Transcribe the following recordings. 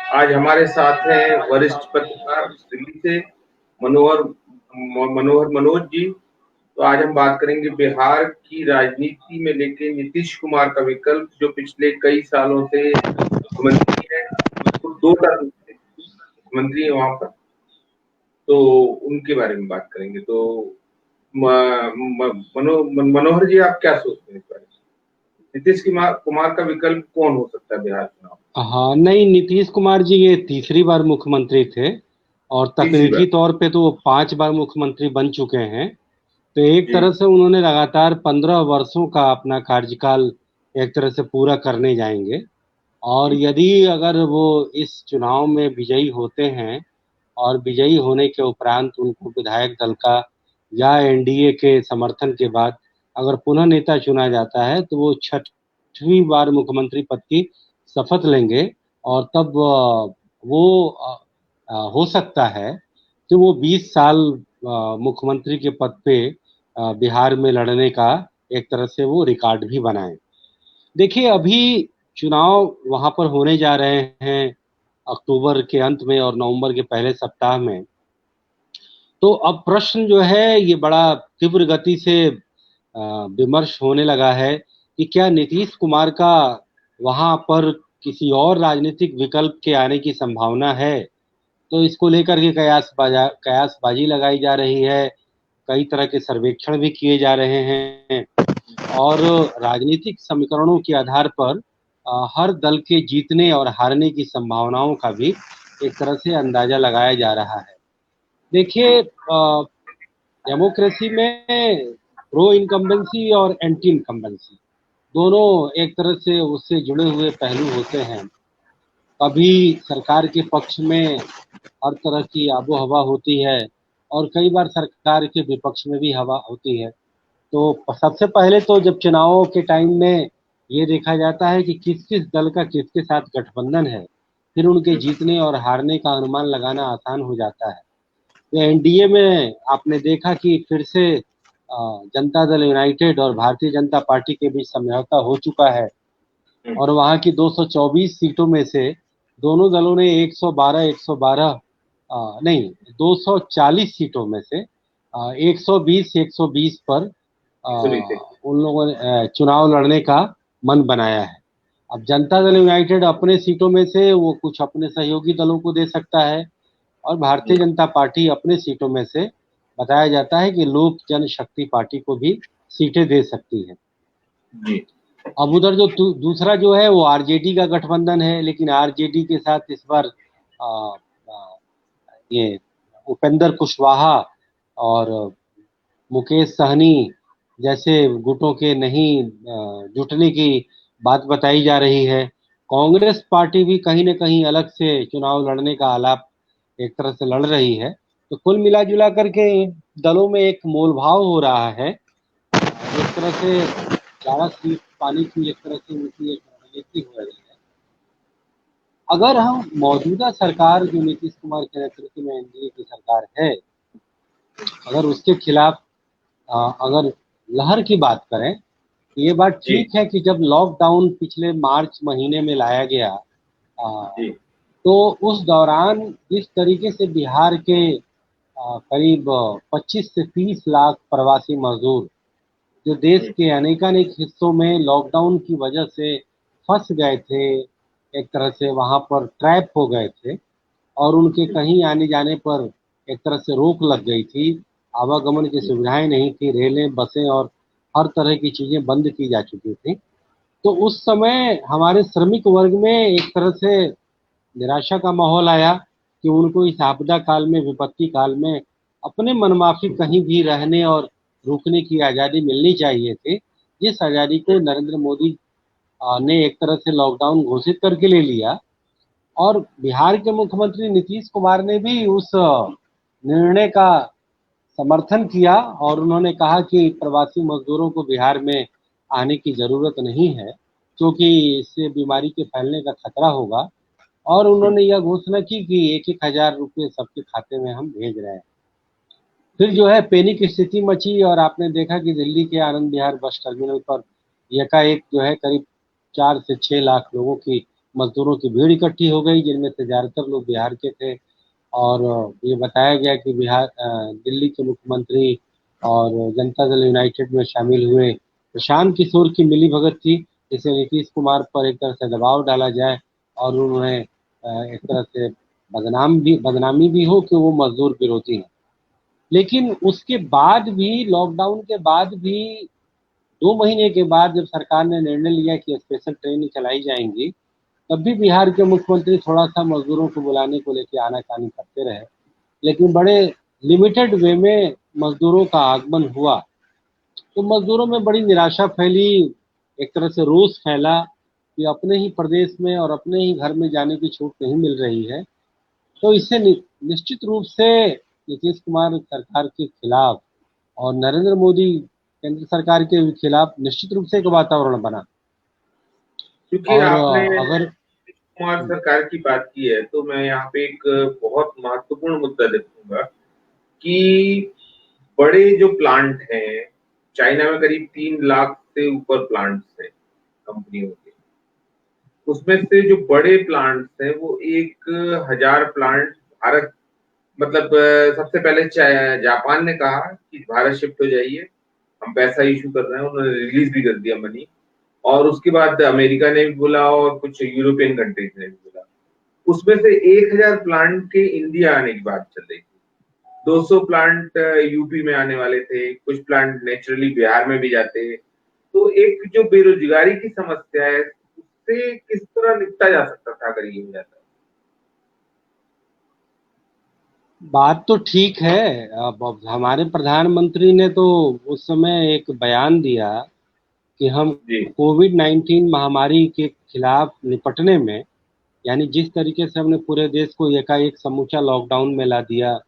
आज हमारे साथ हैं वरिष्ठ पत्रकार दिल्ली से मनोहर मनोहर मनोज जी। तो आज हम बात करेंगे बिहार की राजनीति में लेके नीतीश कुमार का विकल्प, जो पिछले कई सालों से मुख्यमंत्री है, तो दो टर्म से मुख्यमंत्री है वहां पर। तो उनके बारे में बात करेंगे। तो मनोहर जी, आप क्या सोचते हैं इस बारे में? नीतीश कुमार का विकल्प कौन हो सकता है बिहार चुनाव? हाँ, नहीं, नीतीश कुमार जी ये तीसरी बार मुख्यमंत्री थे और तीसरी तकनीकी बार। तौर पे तो वो 5 बार मुख्यमंत्री बन चुके हैं। तो एक जी। तरह से उन्होंने लगातार 15 वर्षों का अपना कार्यकाल एक तरह से पूरा करने जाएंगे। और जी। यदि अगर वो इस चुनाव में विजयी होते हैं और विजयी होने के उपरांत उनको विधायक दल का या एनडीए के समर्थन के बाद अगर पुनः नेता चुना जाता है तो वो 6वीं बार मुख्यमंत्री पद की शपथ लेंगे। और तब वो हो सकता है कि वो 20 साल मुख्यमंत्री के पद पे बिहार में लड़ने का एक तरह से वो रिकॉर्ड भी बनाएं। देखिए, अभी चुनाव वहां पर होने जा रहे हैं अक्टूबर के अंत में और नवंबर के पहले सप्ताह में। तो अब प्रश्न जो है ये बड़ा तीव्र गति से विमर्श होने लगा है कि क्या नीतीश कुमार का वहां पर किसी और राजनीतिक विकल्प के आने की संभावना है। तो इसको लेकर के कयासबाजी लगाई जा रही है। कई तरह के सर्वेक्षण भी किए जा रहे हैं और राजनीतिक समीकरणों के आधार पर हर दल के जीतने और हारने की संभावनाओं का भी एक तरह से अंदाजा लगाया जा रहा है। देखिए, डेमोक्रेसी में प्रो इनकम्बेंसी और एंटी इनकम्बेंसी दोनों एक तरह से उससे जुड़े हुए पहलू होते हैं। कभी सरकार के पक्ष में हर तरह की आबो हवा होती है और कई बार सरकार के विपक्ष में भी हवा होती है। तो सबसे पहले तो जब चुनावों के टाइम में ये देखा जाता है कि किस किस दल का किसके साथ गठबंधन है, फिर उनके जीतने और हारने का अनुमान लगाना आसान हो जाता है। तो एनडीए में आपने देखा कि फिर से जनता दल यूनाइटेड और भारतीय जनता पार्टी के बीच समझौता हो चुका है और वहाँ की 224 सीटों में से दोनों दलों ने 112 नहीं, 240 सीटों में से 120 पर अ, सुनीते। उन लोगों ने चुनाव लड़ने का मन बनाया है। अब जनता दल यूनाइटेड अपने सीटों में से वो कुछ अपने सहयोगी दलों को दे सकता है और भारतीय जी। जनता पार्टी अपने सीटों में से बताया जाता है कि लोक जनशक्ति पार्टी को भी सीटें दे सकती है। जी। अब उधर जो दूसरा जो है वो आरजेडी का गठबंधन है, लेकिन आरजेडी के साथ इस बार आ, आ, ये उपेंद्र कुशवाहा और मुकेश सहनी जैसे गुटों के नहीं जुटने की बात बताई जा रही है। कांग्रेस पार्टी भी कहीं न कहीं अलग से चुनाव लड़ने का आलाप एक तरह से लड़ रही है। तो कुल मिला जुला करके इन दलों में एक मोलभाव हो रहा है। एक तरह से ज्यादा सीट पाने की एक तरह से उनकी एक रणनीति हो रही है। अगर हम मौजूदा सरकार जो नीतीश कुमार के नेतृत्व में एनडीए की सरकार है, अगर उसके खिलाफ अगर लहर की बात करें तो ये बात जी। ठीक है कि जब लॉकडाउन पिछले मार्च महीने में लाया गया जी। तो उस दौरान जिस तरीके से बिहार के करीब 25 से 30 लाख प्रवासी मजदूर जो देश जी। के अनेकानेक हिस्सों में लॉकडाउन की वजह से फंस गए थे, एक तरह से वहां पर ट्रैप हो गए थे और उनके कहीं आने जाने पर एक तरह से रोक लग गई थी। आवागमन की जी। सुविधाएं नहीं थी, रेलें, बसें और हर तरह की चीजें बंद की जा चुकी थी। तो उस समय हमारे श्रमिक वर्ग में एक तरह से निराशा का माहौल आया कि उनको इस आपदा काल में, विपत्ति काल में अपने मनमाफी कहीं भी रहने और रुकने की आज़ादी मिलनी चाहिए थी, जिस आज़ादी को नरेंद्र मोदी ने एक तरह से लॉकडाउन घोषित करके ले लिया। और बिहार के मुख्यमंत्री नीतीश कुमार ने भी उस निर्णय का समर्थन किया और उन्होंने कहा कि प्रवासी मजदूरों को बिहार में आने की ज़रूरत नहीं है क्योंकि इससे बीमारी के फैलने का खतरा होगा। और उन्होंने यह घोषणा की कि 1,000 रुपये सबके खाते में हम भेज रहे हैं। फिर जो है पैनिक स्थिति मची और आपने देखा कि दिल्ली के आनंद विहार बस टर्मिनल पर एकाएक जो है करीब 4 से 6 लाख लोगों की मजदूरों की भीड़ इकट्ठी हो गई, जिनमें से ज़्यादातर लोग बिहार के थे। और ये बताया गया कि दिल्ली के मुख्यमंत्री और जनता दल यूनाइटेड में शामिल हुए प्रशांत किशोर की मिलीभगत थी, जिससे नीतीश कुमार पर एक तरह से दबाव डाला जाए और उन्हें एक तरह से बदनामी भी हो कि वो मजदूर विरोधी हैं। लेकिन उसके बाद भी, लॉकडाउन के बाद भी, 2 महीने के बाद जब सरकार ने निर्णय लिया कि स्पेशल ट्रेन चलाई जाएंगी, तब भी बिहार के मुख्यमंत्री थोड़ा सा मजदूरों को बुलाने को लेकर आनाकानी करते रहे। लेकिन बड़े लिमिटेड वे में मजदूरों का आगमन हुआ, तो मजदूरों में बड़ी निराशा फैली, एक तरह से रोष फैला कि अपने ही प्रदेश में और अपने ही घर में जाने की छूट नहीं मिल रही है। तो इससे निश्चित रूप से नीतीश कुमार सरकार के खिलाफ और नरेंद्र मोदी केंद्र सरकार के खिलाफ निश्चित रूप से एक वातावरण बना। क्योंकि और आपने अगर कुमार सरकार की बात की है, तो मैं यहाँ पे एक बहुत महत्वपूर्ण मुद्दा देखूंगा कि बड़े जो प्लांट हैं, चाइना में करीब 3 लाख से ऊपर प्लांट्स हैं कंपनियों के। उसमें से जो बड़े प्लांट्स हैं वो 1,000 प्लांट भारत, मतलब सबसे पहले जापान ने कहा कि भारत शिफ्ट हो जाइए, हम पैसा इशू कर रहे हैं, उन्होंने रिलीज भी कर दिया मनी। और उसके बाद अमेरिका ने भी बोला और कुछ यूरोपियन कंट्रीज ने भी बोला। उसमें से 1,000 प्लांट के इंडिया आने की बात चल रही थी। 200 प्लांट यूपी में आने वाले थे, कुछ प्लांट नेचुरली बिहार में भी जाते। तो एक जो बेरोजगारी की समस्या है, उससे किस तरह निपटा जा सकता था अगर ये हो जाता? बात तो ठीक है। अब हमारे प्रधानमंत्री ने तो उस समय एक बयान दिया कि हम जी कोविड-19 महामारी के खिलाफ निपटने में, यानी जिस तरीके से हमने पूरे देश को एकाएक समूचा लॉकडाउन में ला दिया,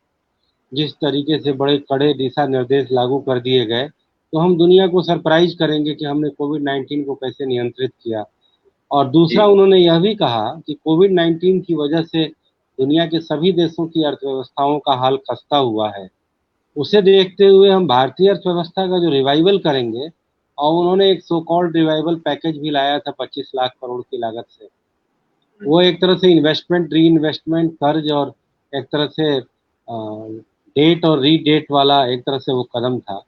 जिस तरीके से बड़े कड़े दिशा निर्देश लागू कर दिए गए, तो हम दुनिया को सरप्राइज करेंगे कि हमने कोविड-19 को कैसे नियंत्रित किया। और जी दूसरा, उन्होंने यह भी कहा कि कोविड-19 की वजह से दुनिया के सभी देशों की अर्थव्यवस्थाओं का हाल खस्ता हुआ है। उसे देखते हुए हम भारतीय अर्थव्यवस्था का जो रिवाइवल करेंगे, और उन्होंने एक सो कॉल्ड रिवाइवल पैकेज भी लाया था 25 लाख करोड़ की लागत से। वो एक तरह से इन्वेस्टमेंट, री इन्वेस्टमेंट, कर्ज और एक तरह से डेट और रीडेट वाला एक तरह से वो कदम था।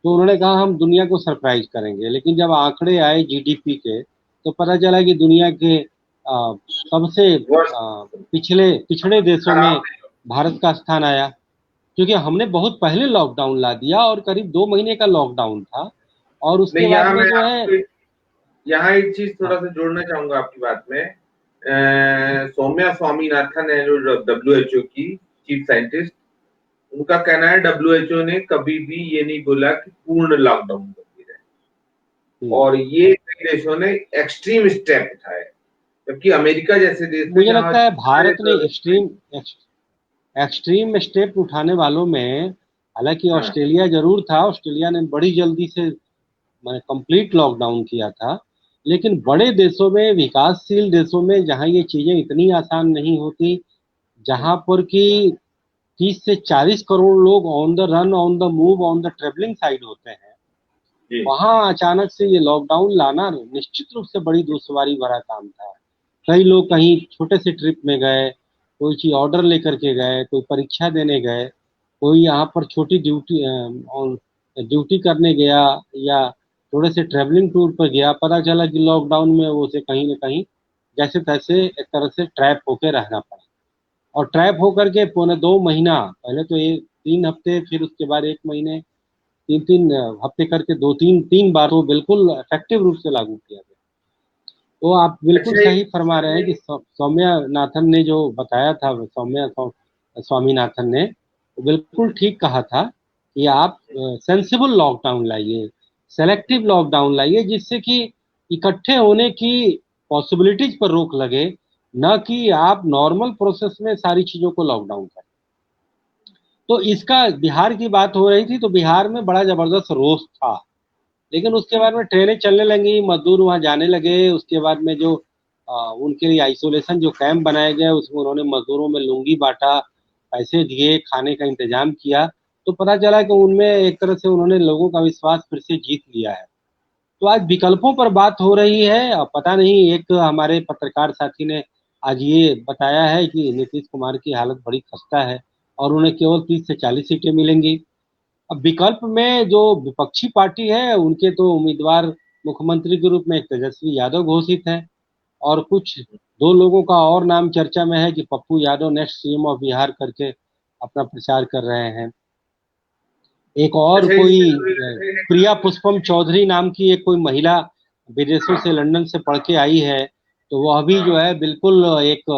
तो उन्होंने कहा हम दुनिया को सरप्राइज करेंगे। लेकिन जब आंकड़े आए जीडीपी के, तो पता चला कि दुनिया के सबसे वर्ष पिछड़े देशों खराब। में भारत का स्थान आया। क्योंकि हमने बहुत पहले लॉकडाउन ला दिया, और करीब 2 महीने का लॉकडाउन था, और उसके नहीं, बाद यहाँ में मैं जो है। आपको यहाँ एक चीज थोड़ा हाँ। सा जोड़ना चाहूंगा आपकी बात में। सौम्या स्वामीनाथन है जो डब्ल्यूएचओ की चीफ साइंटिस्ट, उनका कहना है डब्ल्यूएचओ ने कभी भी ये नहीं बोला कि पूर्ण लॉकडाउन कर दिया जाए। हम्म। और ये कई देशों ने एक्सट्रीम स्टेप उठाए, जबकि अमेरिका जैसे देश में मुझे जहां लगता है भारत ने एक्सट्रीम स्टेप उठाने वालों में, हालांकि हाँ ऑस्ट्रेलिया जरूर था। ऑस्ट्रेलिया ने बड़ी जल्दी से मैंने कंप्लीट लॉकडाउन किया था। लेकिन बड़े देशों में, विकासशील देशों में, जहां ये चीजें इतनी आसान नहीं होती, जहां पर कि 30 से 40 करोड़ लोग on the run, on the move, on the travelling side होते हैं, जी वहां अचानक से ये लॉकडाउन लाना निश्चित रूप से बड़ी दुश्वारी भरा काम था। कई लोग कहीं छोटे से ट्रिप में गए, कोई चीज ऑर्डर लेकर के गए, कोई परीक्षा देने गए, कोई यहाँ पर छोटी ड्यूटी करने गया, या थोड़े से ट्रेवलिंग टूर पर गया। पता चला कि लॉकडाउन में वो उसे कहीं ना कहीं जैसे तैसे एक तरह से ट्रैप होके रहना पड़ा। और ट्रैप होकर के पौने 2 महीना, पहले तो ये 3 हफ्ते, फिर उसके बाद 1 महीने, 3-3 हफ्ते करके, दो तीन तीन बार वो बिल्कुल इफेक्टिव रूप से लागू किया गया। तो आप बिल्कुल अच्छा सही फरमा रहे हैं कि सौम्यानाथन ने जो बताया था, स्वामीनाथन ने, वो बिल्कुल ठीक कहा था कि आप सेंसिबल लॉकडाउन लाइए, सेलेक्टिव लॉकडाउन लाइए, जिससे कि इकट्ठे होने की पॉसिबिलिटीज पर रोक लगे, न कि आप नॉर्मल प्रोसेस में सारी चीजों को लॉकडाउन करें। तो इसका बिहार की बात हो रही थी, तो बिहार में बड़ा जबरदस्त रोष था। लेकिन उसके बाद में ट्रेनें चलने लगी, मजदूर वहां जाने लगे। उसके बाद में जो उनके लिए आइसोलेशन जो कैंप बनाए गए, उसमें उन्होंने मजदूरों में लुंगी बांटा, पैसे दिए, खाने का इंतजाम किया। तो पता चला कि उनमें एक तरह से उन्होंने लोगों का विश्वास फिर से जीत लिया है। तो आज विकल्पों पर बात हो रही है। अब पता नहीं, एक हमारे पत्रकार साथी ने आज ये बताया है कि नीतीश कुमार की हालत बड़ी खस्ता है और उन्हें केवल 30 से 40 सीटें मिलेंगी। अब विकल्प में जो विपक्षी पार्टी है उनके तो उम्मीदवार मुख्यमंत्री के रूप में एक तेजस्वी यादव घोषित है, और कुछ दो लोगों का और नाम चर्चा में है कि Pappu Yadav next CM of Bihar करके अपना प्रचार कर रहे हैं। एक और अच्छा, कोई इससे जुड़े हुए हैं। प्रिया पुष्पम चौधरी नाम की एक कोई महिला विदेशों से लंदन से पढ़ के आई है, तो वह भी जो है बिल्कुल एक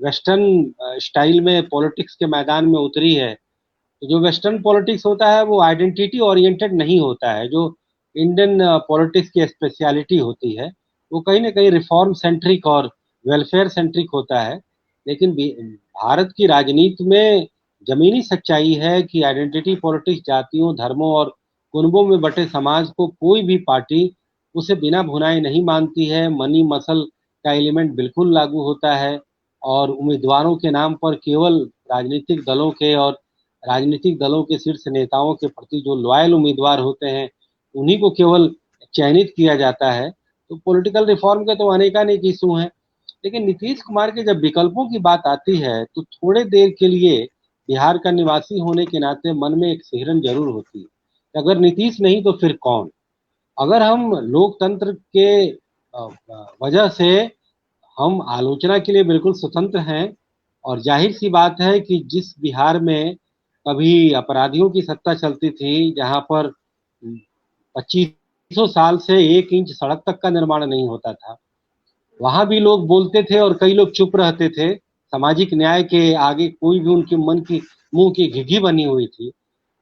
वेस्टर्न स्टाइल में पॉलिटिक्स के मैदान में उतरी है। तो जो वेस्टर्न पॉलिटिक्स होता है वो आइडेंटिटी ओरिएंटेड नहीं होता है, जो इंडियन पॉलिटिक्स की स्पेशलिटी होती है वो कहीं ना कहीं रिफॉर्म सेंट्रिक और वेलफेयर सेंट्रिक होता है। लेकिन भारत की राजनीति में जमीनी सच्चाई है कि आइडेंटिटी पॉलिटिक्स जातियों, धर्मों और कुनबों में बटे समाज को कोई भी पार्टी उसे बिना भुनाए नहीं मानती है। मनी मसल का एलिमेंट बिल्कुल लागू होता है, और उम्मीदवारों के नाम पर केवल राजनीतिक दलों के शीर्ष नेताओं के प्रति जो लॉयल उम्मीदवार होते हैं उन्हीं को केवल चयनित किया जाता है। तो पॉलिटिकल रिफॉर्म के तो अनेकानेक इशू हैं, लेकिन नीतीश कुमार के जब विकल्पों की बात आती है तो थोड़े देर के लिए बिहार का निवासी होने के नाते मन में एक सिहरन जरूर होती है। अगर नीतीश नहीं तो फिर कौन? अगर हम लोकतंत्र के वजह से हम आलोचना के लिए बिल्कुल स्वतंत्र हैं, और जाहिर सी बात है कि जिस बिहार में कभी अपराधियों की सत्ता चलती थी, जहां पर 2500 साल से 1 इंच सड़क तक का निर्माण नहीं होता था, वहां भी लोग बोलते थे और कई लोग चुप रहते थे। सामाजिक न्याय के आगे कोई भी उनके मन की मुंह की घिघी बनी हुई थी।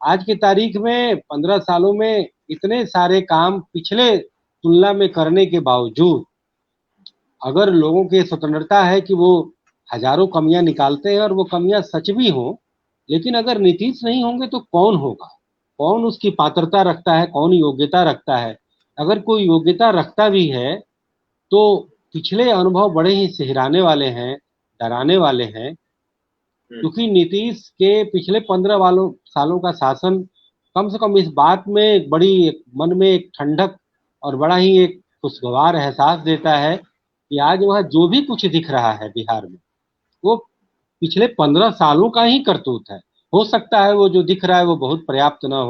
आज की तारीख में 15 सालों में इतने सारे काम पिछले तुलना में करने के बावजूद, अगर लोगों की स्वतंत्रता है कि वो हजारों कमियां निकालते हैं और वो कमियां सच भी हो, लेकिन अगर नीतीश नहीं होंगे तो कौन होगा? कौन उसकी पात्रता रखता है, कौन योग्यता रखता है? अगर कोई योग्यता रखता भी है तो पिछले अनुभव बड़े ही सिहराने वाले हैं, डराने वाले हैं। क्योंकि नीतीश के पिछले 15 सालों का शासन कम से कम इस बात में एक मन में एक ठंडक और बड़ा ही एक खुशगवार एहसास देता है कि आज वह जो भी कुछ दिख रहा है बिहार में, वो पिछले 15 सालों का ही करतूत है। हो सकता है वो जो दिख रहा है वो बहुत पर्याप्त ना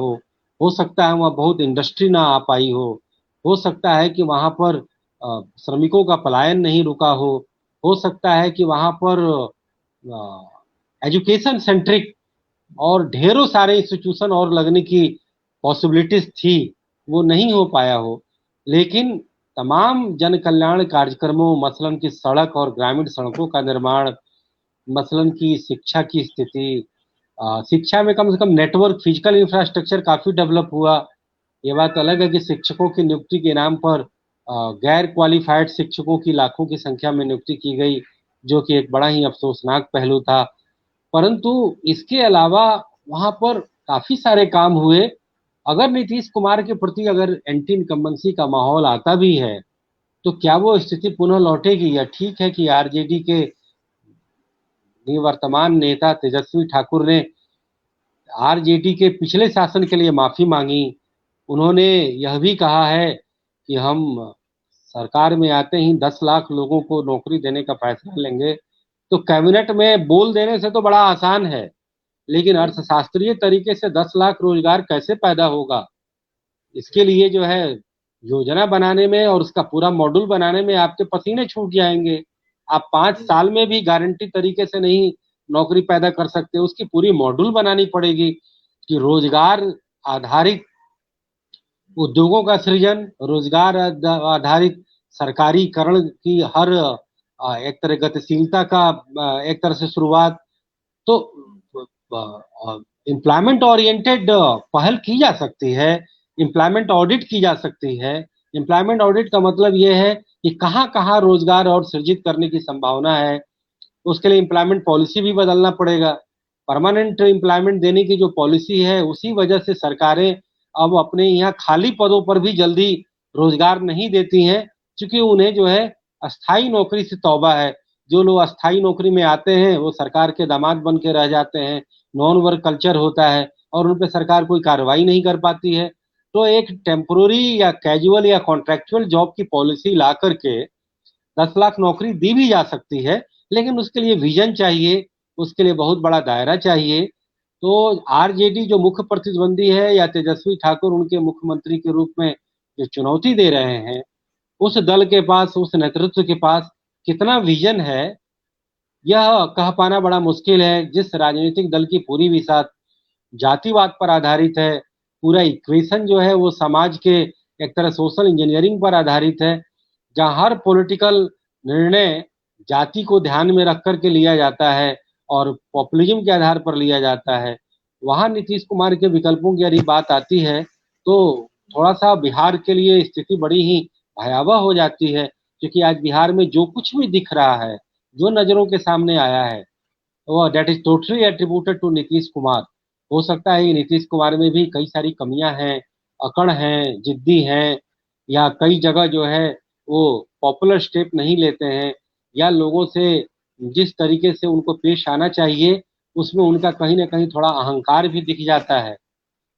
हो सकता है वहाँ बहुत इंडस्ट्री ना आ पाई हो सकता है कि वहाँ पर श्रमिकों का पलायन नहीं रुका हो सकता है कि वहाँ पर एजुकेशन सेंट्रिक और ढेरों सारे इंस्टीट्यूशन और लगने की पॉसिबिलिटीज थी, वो नहीं हो पाया हो। लेकिन तमाम जन कल्याण कार्यक्रमों, मसलन की सड़क और ग्रामीण सड़कों का निर्माण, मसलन की शिक्षा की स्थिति, शिक्षा में कम से कम नेटवर्क, फिजिकल इंफ्रास्ट्रक्चर काफी डेवलप हुआ। ये बात अलग है कि शिक्षकों की नियुक्ति के नाम पर गैर क्वालिफाइड शिक्षकों की लाखों की संख्या में नियुक्ति की गई, जो कि एक बड़ा ही अफसोसनाक पहलू था। परंतु इसके अलावा वहां पर काफी सारे काम हुए। अगर नीतीश कुमार के प्रति अगर एंटी इनकम्बेंसी का माहौल आता भी है तो क्या वो स्थिति पुनः लौटेगी? या ठीक है कि आरजेडी के निवर्तमान नेता तेजस्वी ठाकुर ने आरजेडी के पिछले शासन के लिए माफी मांगी। उन्होंने यह भी कहा है कि हम सरकार में आते ही 10 लाख लोगों को नौकरी देने का फैसला लेंगे। तो कैबिनेट में बोल देने से तो बड़ा आसान है, लेकिन अर्थशास्त्रीय तरीके से 10 लाख रोजगार कैसे पैदा होगा? इसके लिए जो है योजना बनाने में और उसका पूरा मॉड्यूल बनाने में आपके पसीने छूट जाएंगे। आप 5 साल में भी गारंटी तरीके से नहीं नौकरी पैदा कर सकते, उसकी पूरी मॉड्यूल बनानी पड़ेगी कि रोजगार आधारित उद्योगों का सृजन, रोजगार आधारित सरकारीकरण की हर एक तरह गतिशीलता का एक तरह से शुरुआत। तो एम्प्लॉयमेंट ओरिएंटेड पहल की जा सकती है, एम्प्लॉयमेंट ऑडिट की जा सकती है। एम्प्लॉयमेंट ऑडिट का मतलब ये है कि कहाँ कहाँ रोजगार और सृजित करने की संभावना है। उसके लिए एम्प्लॉयमेंट पॉलिसी भी बदलना पड़ेगा। परमानेंट एम्प्लॉयमेंट देने की जो पॉलिसी है उसी वजह से सरकारें अब अपने यहाँ खाली पदों पर भी जल्दी रोजगार नहीं देती हैं, क्योंकि उन्हें जो है अस्थाई नौकरी से तौबा है। जो लोग अस्थाई नौकरी में आते हैं वो सरकार के दामाद बन के रह जाते हैं, नॉन वर्क कल्चर होता है और उन पर सरकार कोई कार्रवाई नहीं कर पाती है। तो एक टेम्पोररी या कैजुअल या कॉन्ट्रेक्चुअल जॉब की पॉलिसी ला करके 10 लाख नौकरी दी भी जा सकती है, लेकिन उसके लिए विजन चाहिए, उसके लिए बहुत बड़ा दायरा चाहिए। तो आरजेडी जो मुख्य प्रतिद्वंदी है या तेजस्वी ठाकुर उनके मुख्यमंत्री के रूप में जो चुनौती दे रहे हैं, उस दल के पास, उस नेतृत्व के पास कितना विजन है, यह कह पाना बड़ा मुश्किल है। जिस राजनीतिक दल की पूरी विसात जातिवाद पर आधारित है, पूरा इक्वेशन जो है वो समाज के एक तरह सोशल इंजीनियरिंग पर आधारित है, जहां हर पॉलिटिकल निर्णय जाति को ध्यान में रख करके लिया जाता है और पॉपुलिज्म के आधार पर लिया जाता है, वहां नीतीश कुमार के विकल्पों की यदि बात आती है तो थोड़ा सा बिहार के लिए स्थिति बड़ी ही भयावह हो जाती है। क्योंकि आज बिहार में जो कुछ भी दिख रहा है, जो नजरों के सामने आया है, वो that is totally attributed to Nitish Kumar. हो सकता है कि नीतीश कुमार में भी कई सारी कमियां हैं, अकड़ हैं, जिद्दी हैं, या कई जगह जो है वो पॉपुलर स्टेप नहीं लेते हैं, या लोगों से जिस तरीके से उनको पेश आना चाहिए उसमें उनका कहीं ना कहीं थोड़ा अहंकार भी दिख जाता है।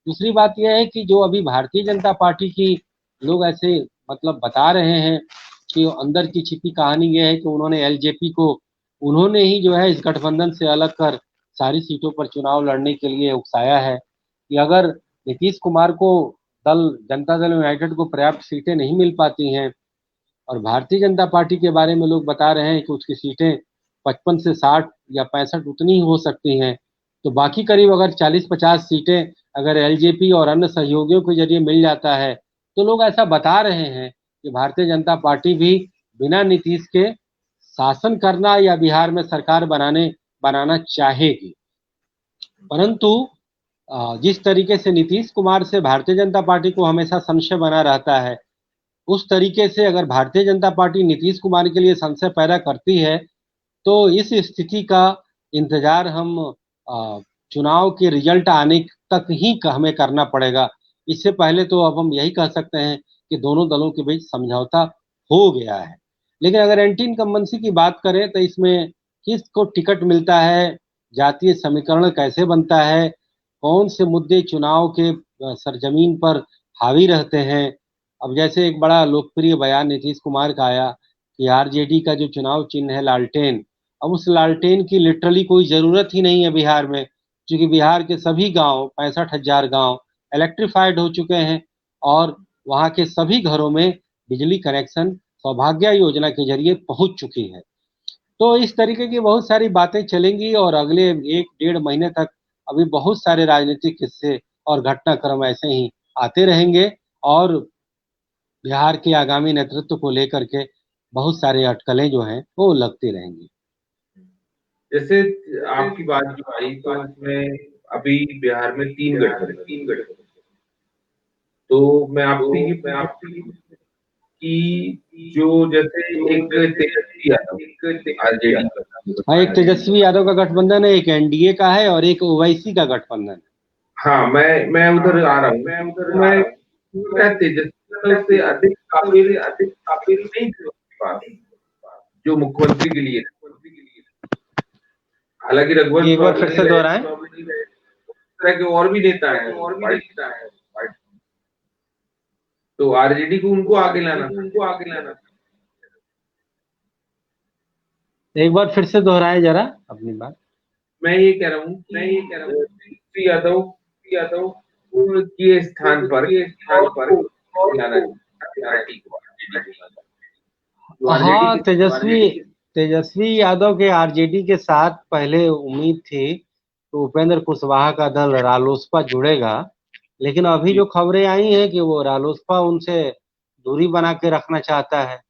दूसरी बात यह है कि जो अभी भारतीय जनता पार्टी की लोग ऐसे मतलब बता रहे हैं कि अंदर की छिपी कहानी यह है कि उन्होंने एलजेपी को, उन्होंने ही जो है इस गठबंधन से अलग कर सारी सीटों पर चुनाव लड़ने के लिए उकसाया है, कि अगर नीतीश कुमार को दल जनता दल यूनाइटेड को पर्याप्त सीटें नहीं मिल पाती हैं, और भारतीय जनता पार्टी के बारे में लोग बता रहे हैं कि उसकी सीटें 55 से 60 या 65 उतनी ही हो सकती हैं, तो बाकी करीब अगर 40-50 सीटें अगर एलजेपी और अन्य सहयोगियों के जरिए मिल जाता है, तो लोग ऐसा बता रहे हैं कि भारतीय जनता पार्टी भी बिना नीतीश के शासन करना या बिहार में सरकार बनाना चाहेगी। परंतु जिस तरीके से नीतीश कुमार से भारतीय जनता पार्टी को हमेशा संशय बना रहता है, उस तरीके से अगर भारतीय जनता पार्टी नीतीश कुमार के लिए संशय पैदा करती है, तो इस स्थिति का इंतजार हम चुनाव के रिजल्ट आने तक ही हमें करना पड़ेगा। इससे पहले तो अब हम यही कह सकते हैं कि दोनों दलों के बीच समझौता हो गया है। लेकिन अगर एंटी इनकम्बेंसी की बात करें तो इसमें किसको टिकट मिलता है, जातीय समीकरण कैसे बनता है, कौन से मुद्दे चुनाव के सरजमीन पर हावी रहते हैं। अब जैसे एक बड़ा लोकप्रिय बयान नीतीश कुमार का आया कि आरजेडी का जो चुनाव चिन्ह है लालटेन, अब उस लालटेन की लिटरली कोई जरूरत ही नहीं है बिहार में, क्योंकि बिहार के सभी गांव, 65,000 गांव इलेक्ट्रिफाइड हो चुके हैं, और वहां के सभी घरों में बिजली कनेक्शन सौभाग्य योजना के जरिए पहुंच चुकी है। तो इस तरीके की बहुत सारी बातें चलेंगी और अगले 1-1.5 महीने तक अभी बहुत सारे राजनीतिक किस्से और घटनाक्रम ऐसे ही आते रहेंगे, और बिहार के आगामी नेतृत्व को लेकर के बहुत सारे अटकलें जो हैं वो लगती रहेंगी। जैसे आपकी बात जो आई तो उसमें अभी बिहार में 3 गठबंधन, तो मैं आपसे ये पूछूं कि जो जैसे एक तेजस्वी यादव आरजेडी हाँ, एक तेजस्वी यादव का गठबंधन है, एक एनडीए का है और एक ओवैसी का गठबंधन है। हाँ, मैं उधर आ रहा हूँ। मैं तेजस्वी यादव से अधिक काबिल नहीं थे उसके पास जो मुख्यमंत्री के लिए, हालांकि रघुवंश एक बार फिर से दोहराएं। तरह के और भी नेता हैं, तो आरजेडी को उनको आगे लाना। एक बार फिर से दोहराएं जरा अपनी बात। मैं ये कह रहा हूँ तेजस्वी यादव के स्थान पर लाना पार्टी को। हाँ, तेजस्वी यादव के आरजेडी के साथ पहले उम्मीद थी तो उपेंद्र कुशवाहा का दल रालोसपा जुड़ेगा, लेकिन अभी जो खबरें आई हैं कि वो रालोसपा उनसे दूरी बना के रखना चाहता है,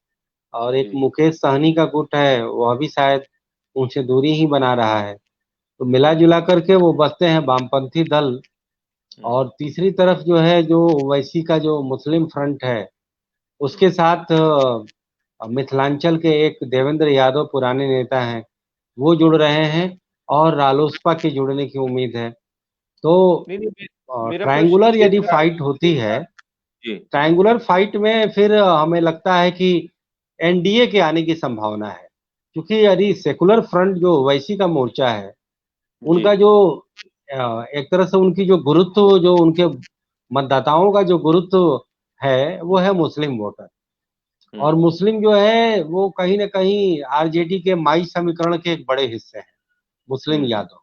और एक मुकेश सहनी का गुट है वह भी शायद उनसे दूरी ही बना रहा है। तो मिला जुला करके वो बसते हैं वामपंथी दल। और तीसरी तरफ जो है, जो ओवैसी का जो मुस्लिम फ्रंट है, उसके साथ मिथिलांचल के एक देवेंद्र यादव पुराने नेता हैं, वो जुड़ रहे हैं, और रालोसपा के जुड़ने की उम्मीद है। तो ट्रायंगुलर यदि फाइट होती है, ट्रायंगुलर फाइट में फिर हमें लगता है कि एनडीए के आने की संभावना है, क्योंकि यदि सेकुलर फ्रंट जो ओवैसी का मोर्चा है, उनका जो एक तरह से उनकी जो गुरुत्व जो उनके मतदाताओं का जो गुरुत्व है वो है मुस्लिम वोटर। और मुस्लिम जो है वो कहीं ना कहीं आरजेडी के माई समीकरण के एक बड़े हिस्से हैं, मुस्लिम यादव।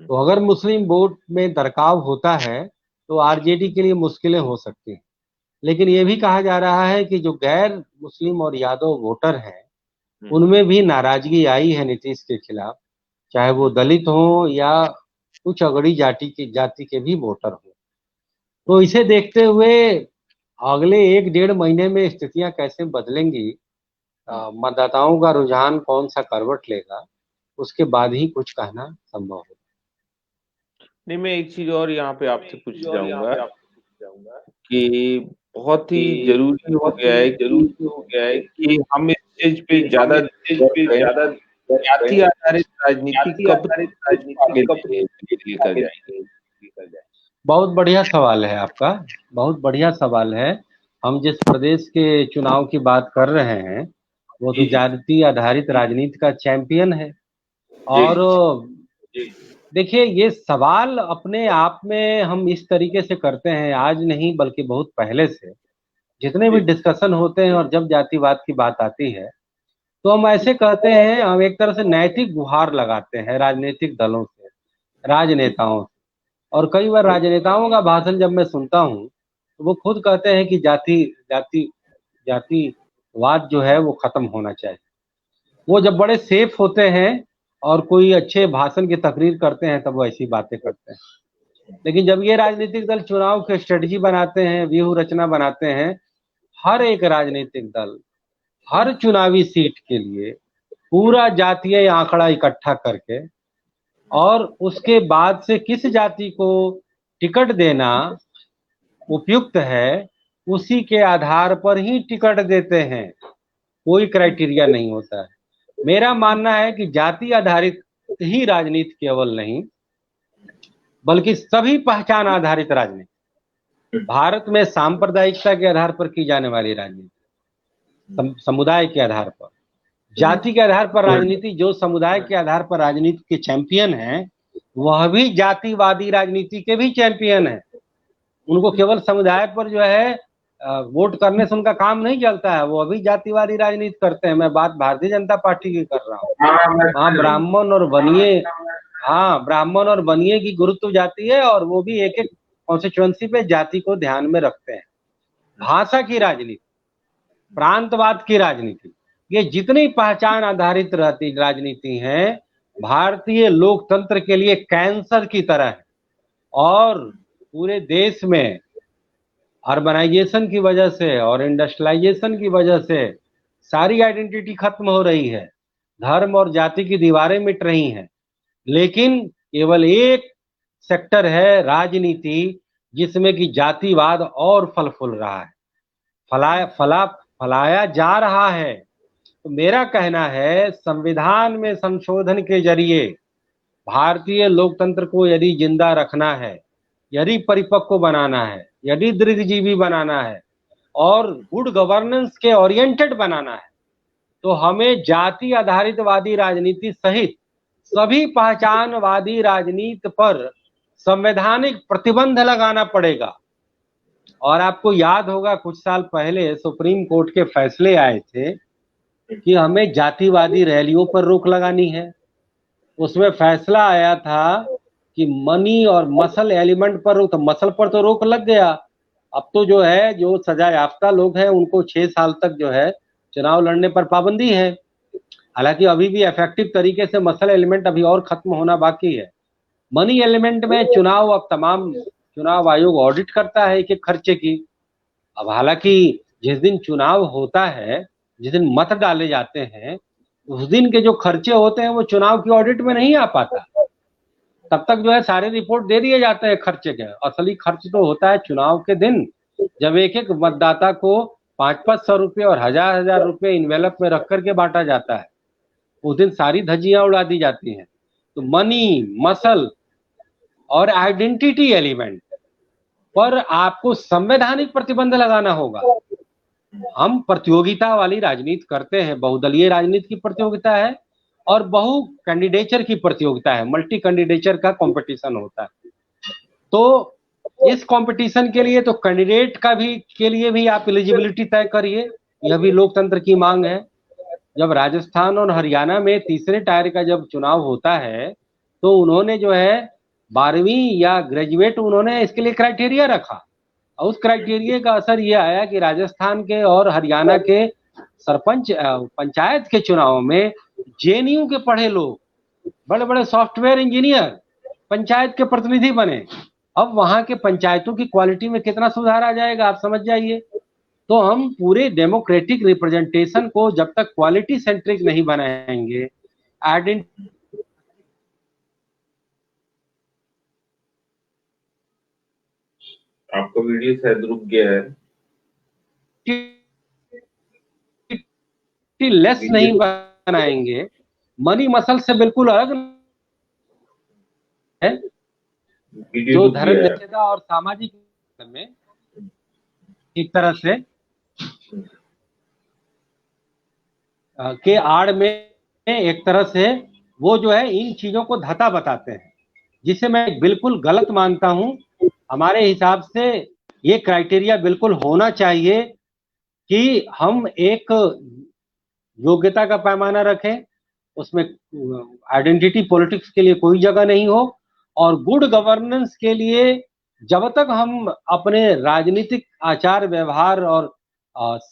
तो अगर मुस्लिम वोट में दरकाव होता है तो आरजेडी के लिए मुश्किलें हो सकती हैं। लेकिन ये भी कहा जा रहा है कि जो गैर मुस्लिम और यादव वोटर हैं उनमें भी नाराजगी आई है नीतीश के खिलाफ, चाहे वो दलित हो या कुछ अगड़ी जाति के भी वोटर हो। तो इसे देखते हुए अगले 1-1.5 महीने में स्थितियां कैसे बदलेंगी, मतदाताओं का रुझान कौन सा करवट लेगा, उसके बाद ही कुछ कहना संभव है। नहीं, मैं एक चीज और यहाँ पे आपसे पूछ जाऊंगा कि बहुत ही जरूरी हो गया है कि हम इस चीज पे ज्यादा जाति आधारित राजनीति कब लेकर जाएंगे। बहुत बढ़िया सवाल है आपका, बहुत बढ़िया सवाल है। हम जिस प्रदेश के चुनाव की बात कर रहे हैं वो तो जाति आधारित राजनीति का चैंपियन है। और देखिए, ये सवाल अपने आप में हम इस तरीके से करते हैं, आज नहीं बल्कि बहुत पहले से जितने भी डिस्कशन होते हैं और जब जातिवाद की बात आती है तो हम ऐसे कहते हैं, हम एक तरह से नैतिक गुहार लगाते हैं राजनीतिक दलों से, राजनेताओं से। और कई बार राजनेताओं का भाषण जब मैं सुनता हूँ तो वो खुद कहते हैं कि जातिवाद जो है वो खत्म होना चाहिए। वो जब बड़े सेफ होते हैं और कोई अच्छे भाषण की तकरीर करते हैं तब वो ऐसी बातें करते हैं। लेकिन जब ये राजनीतिक दल चुनाव के स्ट्रेटजी बनाते हैं, व्यूह रचना बनाते हैं, हर एक राजनीतिक दल हर चुनावी सीट के लिए पूरा जातीय आंकड़ा इकट्ठा करके और उसके बाद से किस जाति को टिकट देना उपयुक्त है उसी के आधार पर ही टिकट देते हैं, कोई क्राइटेरिया नहीं होता है। मेरा मानना है कि जाति आधारित ही राजनीति केवल नहीं बल्कि सभी पहचान आधारित राजनीति, भारत में सांप्रदायिकता के आधार पर की जाने वाली राजनीति, समुदाय के आधार पर, जाति के आधार पर राजनीति, जो समुदाय के आधार पर राजनीति के चैंपियन हैं वह भी जातिवादी राजनीति के भी चैंपियन हैं। उनको केवल समुदाय पर जो है वोट करने से उनका काम नहीं चलता है, वो अभी जातिवादी राजनीति करते हैं। मैं बात भारतीय जनता पार्टी की कर रहा हूँ। हाँ, ब्राह्मण और बनिए की गुरुत्व जाती है और वो भी एक एक कॉन्स्टिट्यूएंसी पे जाति को ध्यान में रखते हैं। भाषा की राजनीति, प्रांतवाद की राजनीति, ये जितनी पहचान आधारित राजनीति है भारतीय लोकतंत्र के लिए कैंसर की तरह है। और पूरे देश में अर्बनाइजेशन की वजह से और इंडस्ट्रियलाइजेशन की वजह से सारी आइडेंटिटी खत्म हो रही है, धर्म और जाति की दीवारें मिट रही हैं, लेकिन केवल एक सेक्टर है राजनीति जिसमें कि जातिवाद और फल फूल रहा है, फलाया जा रहा है। तो मेरा कहना है संविधान में संशोधन के जरिए भारतीय लोकतंत्र को यदि जिंदा रखना है, यदि परिपक्व बनाना है, यदि दीर्घजीवी बनाना है और गुड गवर्नेंस के ओरिएंटेड बनाना है तो हमें जाति आधारितवादी राजनीति सहित सभी पहचानवादी राजनीति पर संवैधानिक प्रतिबंध लगाना पड़ेगा। और आपको याद होगा कुछ साल पहले सुप्रीम कोर्ट के फैसले आए थे कि हमें जातिवादी रैलियों पर रोक लगानी है। उसमें फैसला आया था कि मनी और मसल एलिमेंट पर, तो मसल पर तो रोक लग गया। अब तो जो है जो सजा याफ्ता लोग हैं उनको 6 साल तक जो है चुनाव लड़ने पर पाबंदी है। हालांकि अभी भी इफेक्टिव तरीके से मसल एलिमेंट अभी और खत्म होना बाकी है। मनी एलिमेंट में चुनाव अब तमाम चुनाव आयोग ऑडिट करता है एक एक खर्चे की। अब हालांकि जिस दिन चुनाव होता है, जिस दिन मत डाले जाते हैं, उस दिन के जो खर्चे होते हैं वो चुनाव की ऑडिट में नहीं आ पाता। तब तक जो है सारे रिपोर्ट दे दिए जाते हैं खर्चे के। असली खर्च तो होता है चुनाव के दिन, जब एक एक मतदाता को 500-500 रुपये और 1000-1000 रुपये इन्वेलप में रख करके बांटा जाता है। उस दिन सारी धज्जियां उड़ा दी जाती हैं। तो मनी, मसल और आइडेंटिटी एलिमेंट पर आपको संवैधानिक प्रतिबंध लगाना होगा। हम प्रतियोगिता वाली राजनीति करते हैं, बहुदलीय राजनीति की प्रतियोगिता है और बहु कैंडिडेचर की प्रतियोगिता है, मल्टी कैंडिडेचर का कंपटीशन होता है। तो इस कंपटीशन के लिए तो कैंडिडेट के लिए भी आप एलिजिबिलिटी तय करिए, यह भी लोकतंत्र की मांग है। जब राजस्थान और हरियाणा में तीसरे टायर का जब चुनाव होता है तो उन्होंने जो है 12वीं या ग्रेजुएट उन्होंने इसके लिए क्राइटेरिया रखा, और उस क्राइटेरिया का असर ये आया कि राजस्थान के और हरियाणा के सरपंच पंचायत के चुनाव में जेएनयू के पढ़े लोग, बड़े बड़े सॉफ्टवेयर इंजीनियर पंचायत के प्रतिनिधि बने। अब वहां के पंचायतों की क्वालिटी में कितना सुधार आ जाएगा, आप समझ जाइए। तो हम पूरे डेमोक्रेटिक रिप्रेजेंटेशन को जब तक क्वालिटी सेंट्रिक नहीं बनाएंगे, आइडेंटिटी आपका वीडियो शायद रुक गया है, लेस नहीं बनाएंगे, मनी मसल से बिल्कुल अलग है, जो धर्म निरपेक्षता और सामाजिक में एक तरह से के आड़ में एक तरह से वो जो है इन चीजों को धता बताते हैं, जिसे मैं बिल्कुल गलत मानता हूं। हमारे हिसाब से ये क्राइटेरिया बिल्कुल होना चाहिए कि हम एक योग्यता का पैमाना रखें, उसमें आइडेंटिटी पॉलिटिक्स के लिए कोई जगह नहीं हो, और गुड गवर्नेंस के लिए जब तक हम अपने राजनीतिक आचार व्यवहार और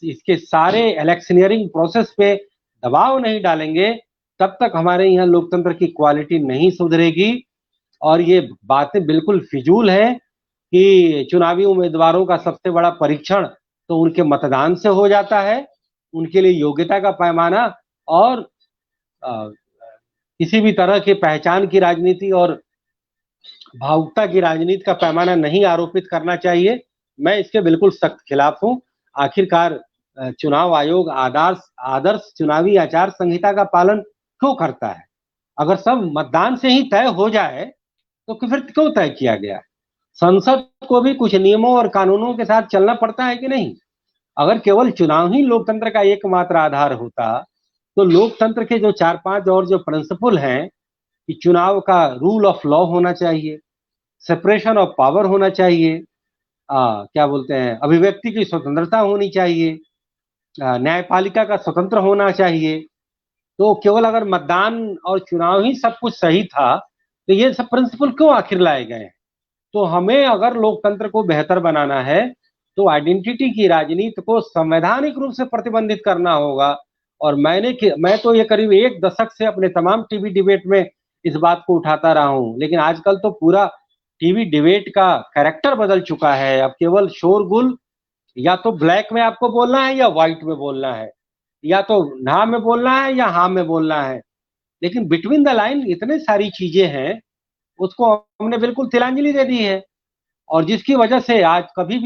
इसके सारे इलेक्शनियरिंग प्रोसेस पे दबाव नहीं डालेंगे, तब तक हमारे यहाँ लोकतंत्र की क्वालिटी नहीं सुधरेगी। और ये बातें बिल्कुल फिजूल है कि चुनावी उम्मीदवारों का सबसे बड़ा परीक्षण तो उनके मतदान से हो जाता है, उनके लिए योग्यता का पैमाना और किसी भी तरह की पहचान की राजनीति और भावुकता की राजनीति का पैमाना नहीं आरोपित करना चाहिए। मैं इसके बिल्कुल सख्त खिलाफ हूं। आखिरकार चुनाव आयोग आदर्श चुनावी आचार संहिता का पालन क्यों करता है? अगर सब मतदान से ही तय हो जाए तो फिर क्यों तय किया गया? संसद को भी कुछ नियमों और कानूनों के साथ चलना पड़ता है कि नहीं? अगर केवल चुनाव ही लोकतंत्र का एकमात्र आधार होता तो लोकतंत्र के जो 4-5 और जो प्रिंसिपल हैं कि चुनाव का रूल ऑफ लॉ होना चाहिए, सेपरेशन ऑफ पावर होना चाहिए, क्या बोलते हैं, अभिव्यक्ति की स्वतंत्रता होनी चाहिए, न्यायपालिका का स्वतंत्र होना चाहिए, तो केवल अगर मतदान और चुनाव ही सब कुछ सही था तो ये सब प्रिंसिपल क्यों आखिर लाए गए? तो हमें अगर लोकतंत्र को बेहतर बनाना है तो आइडेंटिटी की राजनीति को संवैधानिक रूप से प्रतिबंधित करना होगा। और मैं तो ये करीब 1 दशक से अपने तमाम टीवी डिबेट में इस बात को उठाता रहा हूं, लेकिन आजकल तो पूरा टीवी डिबेट का कैरेक्टर बदल चुका है। अब केवल शोरगुल, या तो ब्लैक में आपको बोलना है या व्हाइट में बोलना है, या तो ना में बोलना है या हाँ में बोलना है, लेकिन बिटवीन द लाइन इतनी सारी चीजें हैं, उसको हमने बिल्कुल तिलांजलि दे दी है। और जिसकी वजह से आज कभी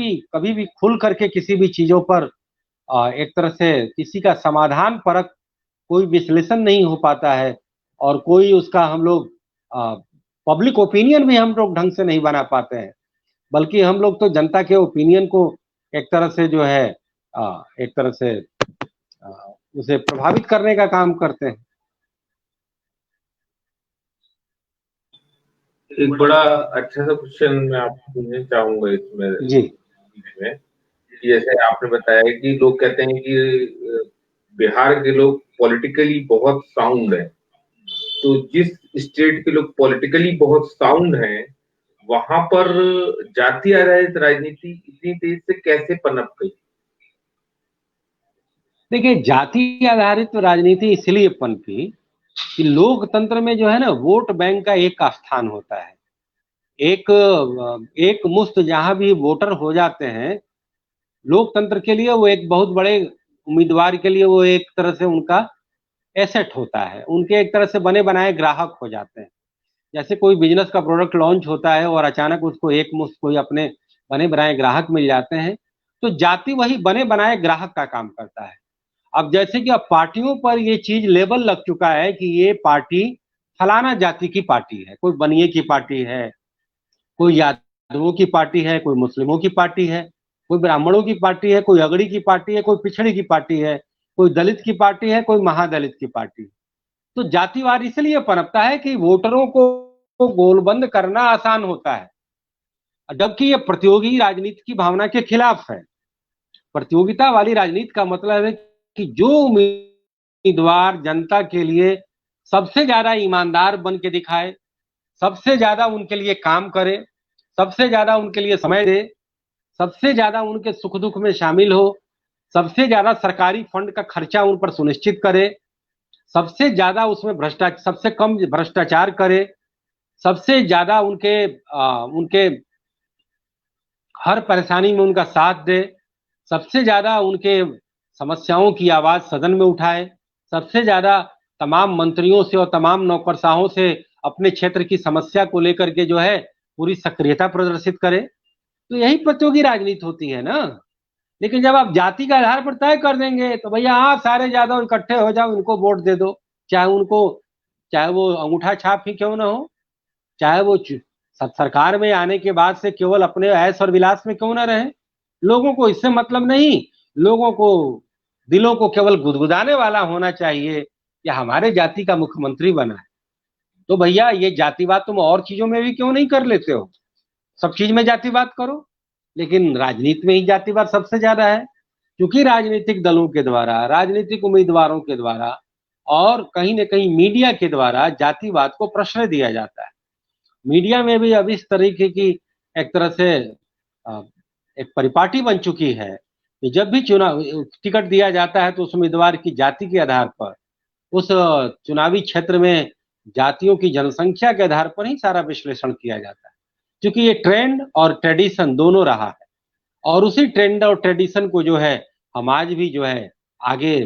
भी खुल करके किसी भी चीजों पर एक तरह से किसी का समाधान परक कोई विश्लेषण नहीं हो पाता है, और कोई उसका हम लोग पब्लिक ओपिनियन भी हम लोग ढंग से नहीं बना पाते हैं, बल्कि हम लोग तो जनता के ओपिनियन को एक तरह से जो है एक तरह से उसे प्रभावित करने का काम करते हैं। एक बड़ा अच्छा सा क्वेश्चन मैं आपसे पूछना चाहूंगा इसमें जी में, जैसे आपने बताया कि लोग कहते हैं कि बिहार के लोग पॉलिटिकली बहुत साउंड है, तो जिस स्टेट के लोग पॉलिटिकली बहुत साउंड हैं वहां पर जाति आधारित राजनीति इतनी तेज से कैसे पनप गई? देखिए, जाति आधारित राजनीति इसलिए पनपी कि लोकतंत्र में जो है ना, वोट बैंक का एक स्थान होता है। एक मुश्त जहां भी वोटर हो जाते हैं, लोकतंत्र के लिए वो एक बहुत बड़े उम्मीदवार के लिए वो एक तरह से उनका एसेट होता है, उनके एक तरह से बने बनाए ग्राहक हो जाते हैं। जैसे कोई बिजनेस का प्रोडक्ट लॉन्च होता है और अचानक उसको एक मुश्त कोई अपने बने बनाए ग्राहक मिल जाते हैं, तो जाति वही बने बनाए ग्राहक का काम करता है। अब जैसे कि अब पार्टियों पर ये चीज लेबल लग चुका है कि ये पार्टी फलाना जाति की पार्टी है, कोई बनिए की पार्टी है, कोई यादवों की पार्टी है, कोई मुस्लिमों की पार्टी है, कोई ब्राह्मणों की पार्टी है, कोई अगड़ी की पार्टी है, कोई पिछड़ी की पार्टी है, कोई दलित की पार्टी है, कोई महादलित की पार्टी। तो जातिवाद इसलिए पनपता है कि वोटरों को गोलबंद करना आसान होता है। जबकि ये प्रतियोगी राजनीति की भावना के खिलाफ है। प्रतियोगिता वाली राजनीति का मतलब है कि जो उम्मीदवार जनता के लिए सबसे ज्यादा ईमानदार बन के दिखाए, सबसे ज्यादा उनके लिए काम करे, सबसे ज्यादा उनके लिए समय दे, सबसे ज्यादा उनके सुख दुख में शामिल हो, सबसे ज्यादा सरकारी फंड का खर्चा उन पर सुनिश्चित करे, सबसे ज्यादा उसमें भ्रष्टाचार, सबसे कम भ्रष्टाचार करे, सबसे ज्यादा उनके हर परेशानी में उनका साथ दे, सबसे ज्यादा उनके समस्याओं की आवाज सदन में उठाए, सबसे ज्यादा तमाम मंत्रियों से और तमाम नौकरशाहों से अपने क्षेत्र की समस्या को लेकर के जो है पूरी सक्रियता प्रदर्शित करे। तो यही प्रतियोगी राजनीति होती है ना। लेकिन जब आप जाति के आधार पर तय कर देंगे तो भैया हाँ सारे यादव इकट्ठे हो जाओ, इनको वोट दे दो, चाहे वो अंगूठा छाप ही क्यों ना हो, चाहे वो सरकार में आने के बाद से केवल अपने ऐश और विलास में क्यों ना रहे। लोगों को इससे मतलब नहीं, लोगों को दिलों को केवल गुदगुदाने वाला होना चाहिए कि हमारे जाति का मुख्यमंत्री बना है। तो भैया ये जातिवाद तुम और चीजों में भी क्यों नहीं कर लेते हो? सब चीज में जातिवाद करो, लेकिन राजनीति में ही जातिवाद सबसे ज्यादा है, क्योंकि राजनीतिक दलों के द्वारा, राजनीतिक उम्मीदवारों के द्वारा और कहीं न कहीं मीडिया के द्वारा जातिवाद को प्रश्रय दिया जाता है। मीडिया में भी अब इस तरीके की एक तरह से एक परिपाटी बन चुकी है कि जब भी चुनाव टिकट दिया जाता है तो उस उम्मीदवार की जाति के आधार पर, उस चुनावी क्षेत्र में जातियों की जनसंख्या के आधार पर ही सारा विश्लेषण किया जाता है, क्योंकि ये ट्रेंड और ट्रेडिशन दोनों रहा है और उसी ट्रेंड और ट्रेडिशन को जो है हम आज भी जो है आगे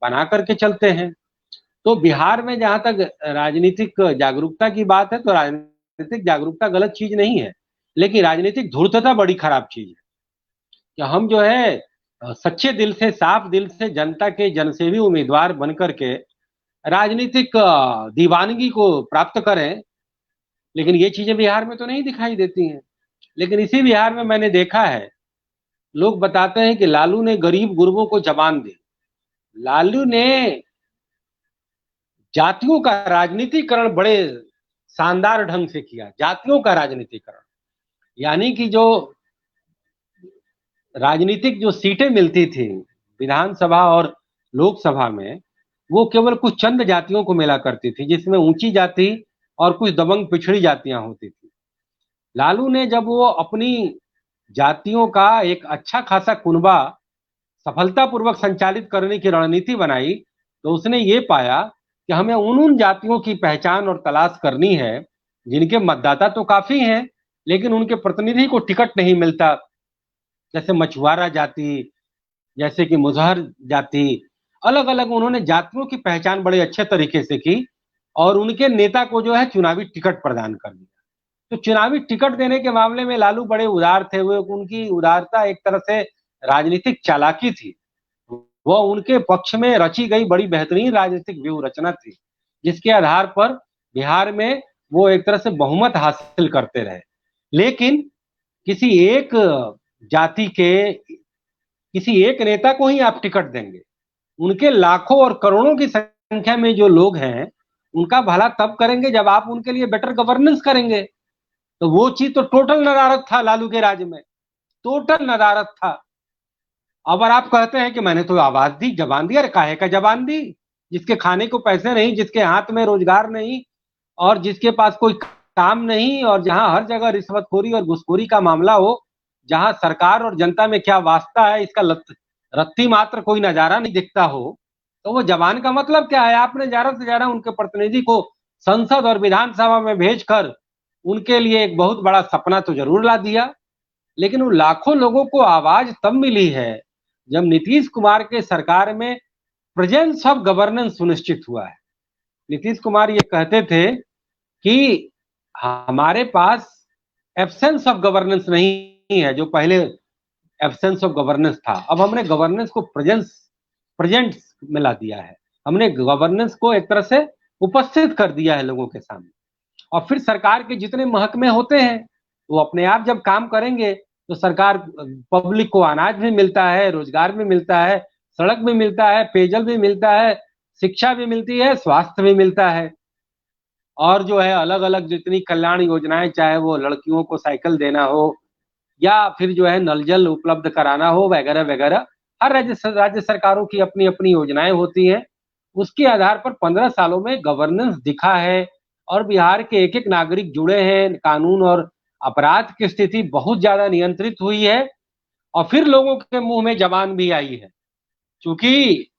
बना करके चलते हैं। तो बिहार में जहां तक राजनीतिक जागरूकता की बात है तो राजनीतिक जागरूकता गलत चीज नहीं है, लेकिन राजनीतिक धूर्तता बड़ी खराब चीज है कि हम जो है सच्चे दिल से, साफ दिल से जनता के जनसेवी उम्मीदवार बन करके राजनीतिक दीवानगी को प्राप्त करें, लेकिन ये चीजें बिहार में तो नहीं दिखाई देती हैं। लेकिन इसी बिहार में मैंने देखा है, लोग बताते हैं कि लालू ने गरीब गुरबों को जबान दी। लालू ने जातियों का राजनीतिकरण बड़े शानदार ढंग से किया, जातियों का राजनीतिकरण, यानी कि जो राजनीतिक जो सीटें मिलती थी विधानसभा और लोकसभा में, वो केवल कुछ चंद जातियों को मिला करती थी, जिसमें ऊंची जाति और कुछ दबंग पिछड़ी जातियां होती थी। लालू ने जब वो अपनी जातियों का एक अच्छा खासा कुनबा सफलतापूर्वक संचालित करने की रणनीति बनाई, तो उसने ये पाया कि हमें उन जातियों की पहचान और तलाश करनी है जिनके मतदाता तो काफी हैं, लेकिन उनके प्रतिनिधि को टिकट नहीं मिलता, जैसे मछुआरा जाति, जैसे कि मुजहर जाति, अलग अलग उन्होंने जातियों की पहचान बड़े अच्छे तरीके से की और उनके नेता को जो है चुनावी टिकट प्रदान कर दिया। तो चुनावी टिकट देने के मामले में लालू बड़े उदार थे, वो उनकी उदारता एक तरह से राजनीतिक चालाकी थी, वो उनके पक्ष में रची गई बड़ी बेहतरीन राजनीतिक व्यूह रचना थी, जिसके आधार पर बिहार में वो एक तरह से बहुमत हासिल करते रहे। लेकिन किसी एक जाति के किसी एक नेता को ही आप टिकट देंगे, उनके लाखों और करोड़ों की संख्या में जो लोग हैं उनका भला तब करेंगे जब आप उनके लिए बेटर गवर्नेंस करेंगे। तो वो चीज तो टोटल नदारत था लालू के राज में, टोटल नदारत था। अब आप कहते हैं कि मैंने तो आवाज दी, जबान दी, अरे काहे का जबान दी? जिसके खाने को पैसे नहीं, जिसके हाथ में रोजगार नहीं और जिसके पास कोई काम नहीं और जहां हर जगह रिश्वतखोरी और घुसखोरी का मामला हो, जहां सरकार और जनता में क्या वास्ता है इसका रत्ती मात्र कोई नजारा नहीं दिखता हो, तो वो जबान का मतलब क्या है? आपने ज्यादा से ज्यादा उनके प्रतिनिधि को संसद और विधानसभा में भेजकर उनके लिए एक बहुत बड़ा सपना तो जरूर ला दिया, लेकिन उन लाखों लोगों को आवाज तब मिली है जब नीतीश कुमार के सरकार में प्रेजेंस ऑफ गवर्नेंस सुनिश्चित हुआ है। नीतीश कुमार ये कहते थे कि हमारे पास एब्सेंस ऑफ गवर्नेंस नहीं है, जो पहले एब्सेंस ऑफ गवर्नेंस था, अब हमने गवर्नेंस को प्रेजेंट में ला दिया है, हमने गवर्नेंस को एक तरह से उपस्थित कर दिया है लोगों के सामने। और फिर सरकार के जितने महकमे होते हैं वो अपने आप जब काम करेंगे तो सरकार, पब्लिक को अनाज भी मिलता है, रोजगार भी मिलता है, सड़क भी मिलता है, पेयजल भी मिलता है, शिक्षा भी मिलती है, स्वास्थ्य भी मिलता है, और जो है अलग अलग जितनी कल्याण योजनाएं, चाहे वो लड़कियों को साइकिल देना हो, या फिर जो है नल जल उपलब्ध कराना हो वगैरह वगैरह। हर राज्य सरकारों की अपनी अपनी योजनाएं होती हैं, उसके आधार पर 15 सालों में गवर्नेंस दिखा है और बिहार के एक एक नागरिक जुड़े हैं, कानून और अपराध की स्थिति बहुत ज्यादा नियंत्रित हुई है और फिर लोगों के मुंह में जबान भी आई है। क्योंकि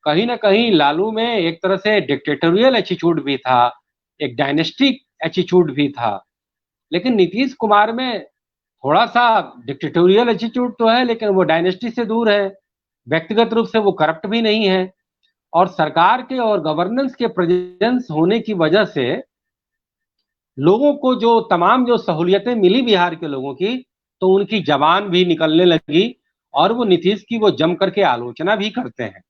कहीं ना कहीं लालू में एक तरह से डिक्टेटोरियल एटीट्यूड भी था, एक डायनेस्टिक एटीट्यूड भी था, लेकिन नीतीश कुमार में थोड़ा सा डिक्टेटोरियल एटीट्यूड तो है लेकिन वो डायनेस्टी से दूर है, व्यक्तिगत रूप से वो करप्ट भी नहीं है और सरकार के और गवर्नेंस के प्रेजेंस होने की वजह से लोगों को जो तमाम जो सहूलियतें मिली बिहार के लोगों की, तो उनकी जबान भी निकलने लगी और वो नीतीश की वो जम करके आलोचना भी करते हैं।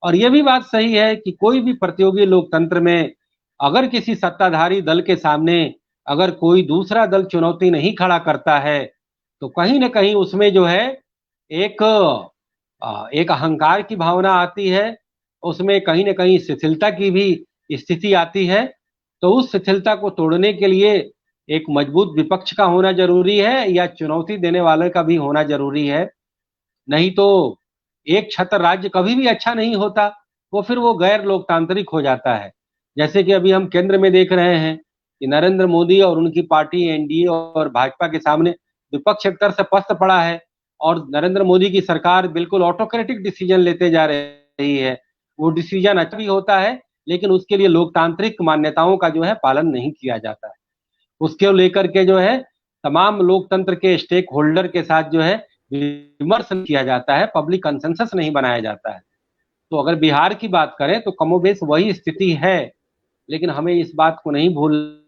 और ये भी बात सही है कि कोई भी प्रतियोगी लोकतंत्र में अगर किसी सत्ताधारी दल के सामने अगर कोई दूसरा दल चुनौती नहीं खड़ा करता है तो कहीं ना कहीं उसमें जो है एक एक अहंकार की भावना आती है, उसमें कहीं ना कहीं शिथिलता की भी स्थिति आती है। तो उस शिथिलता को तोड़ने के लिए एक मजबूत विपक्ष का होना जरूरी है या चुनौती देने वाले का भी होना जरूरी है। नहीं तो एक छत्र राज्य कभी भी अच्छा नहीं होता, वो फिर वो गैर लोकतांत्रिक हो जाता है। जैसे कि अभी हम केंद्र में देख रहे हैं कि नरेंद्र मोदी और उनकी पार्टी एनडीए और भाजपा के सामने विपक्ष एक तरह से पस्त पड़ा है और नरेंद्र मोदी की सरकार बिल्कुल ऑटोक्रेटिक डिसीजन लेते जा रही है। वो डिसीजन अच्छा भी होता है लेकिन उसके लिए लोकतांत्रिक मान्यताओं का जो है पालन नहीं किया जाता है। उसके लेकर के जो है तमाम लोकतंत्र के स्टेक होल्डर के साथ जो है विमर्श किया जाता है, पब्लिक कंसेंसस नहीं बनाया जाता है। तो अगर बिहार की बात करें तो कमोबेश वही स्थिति है, लेकिन हमें इस बात को नहीं भूलना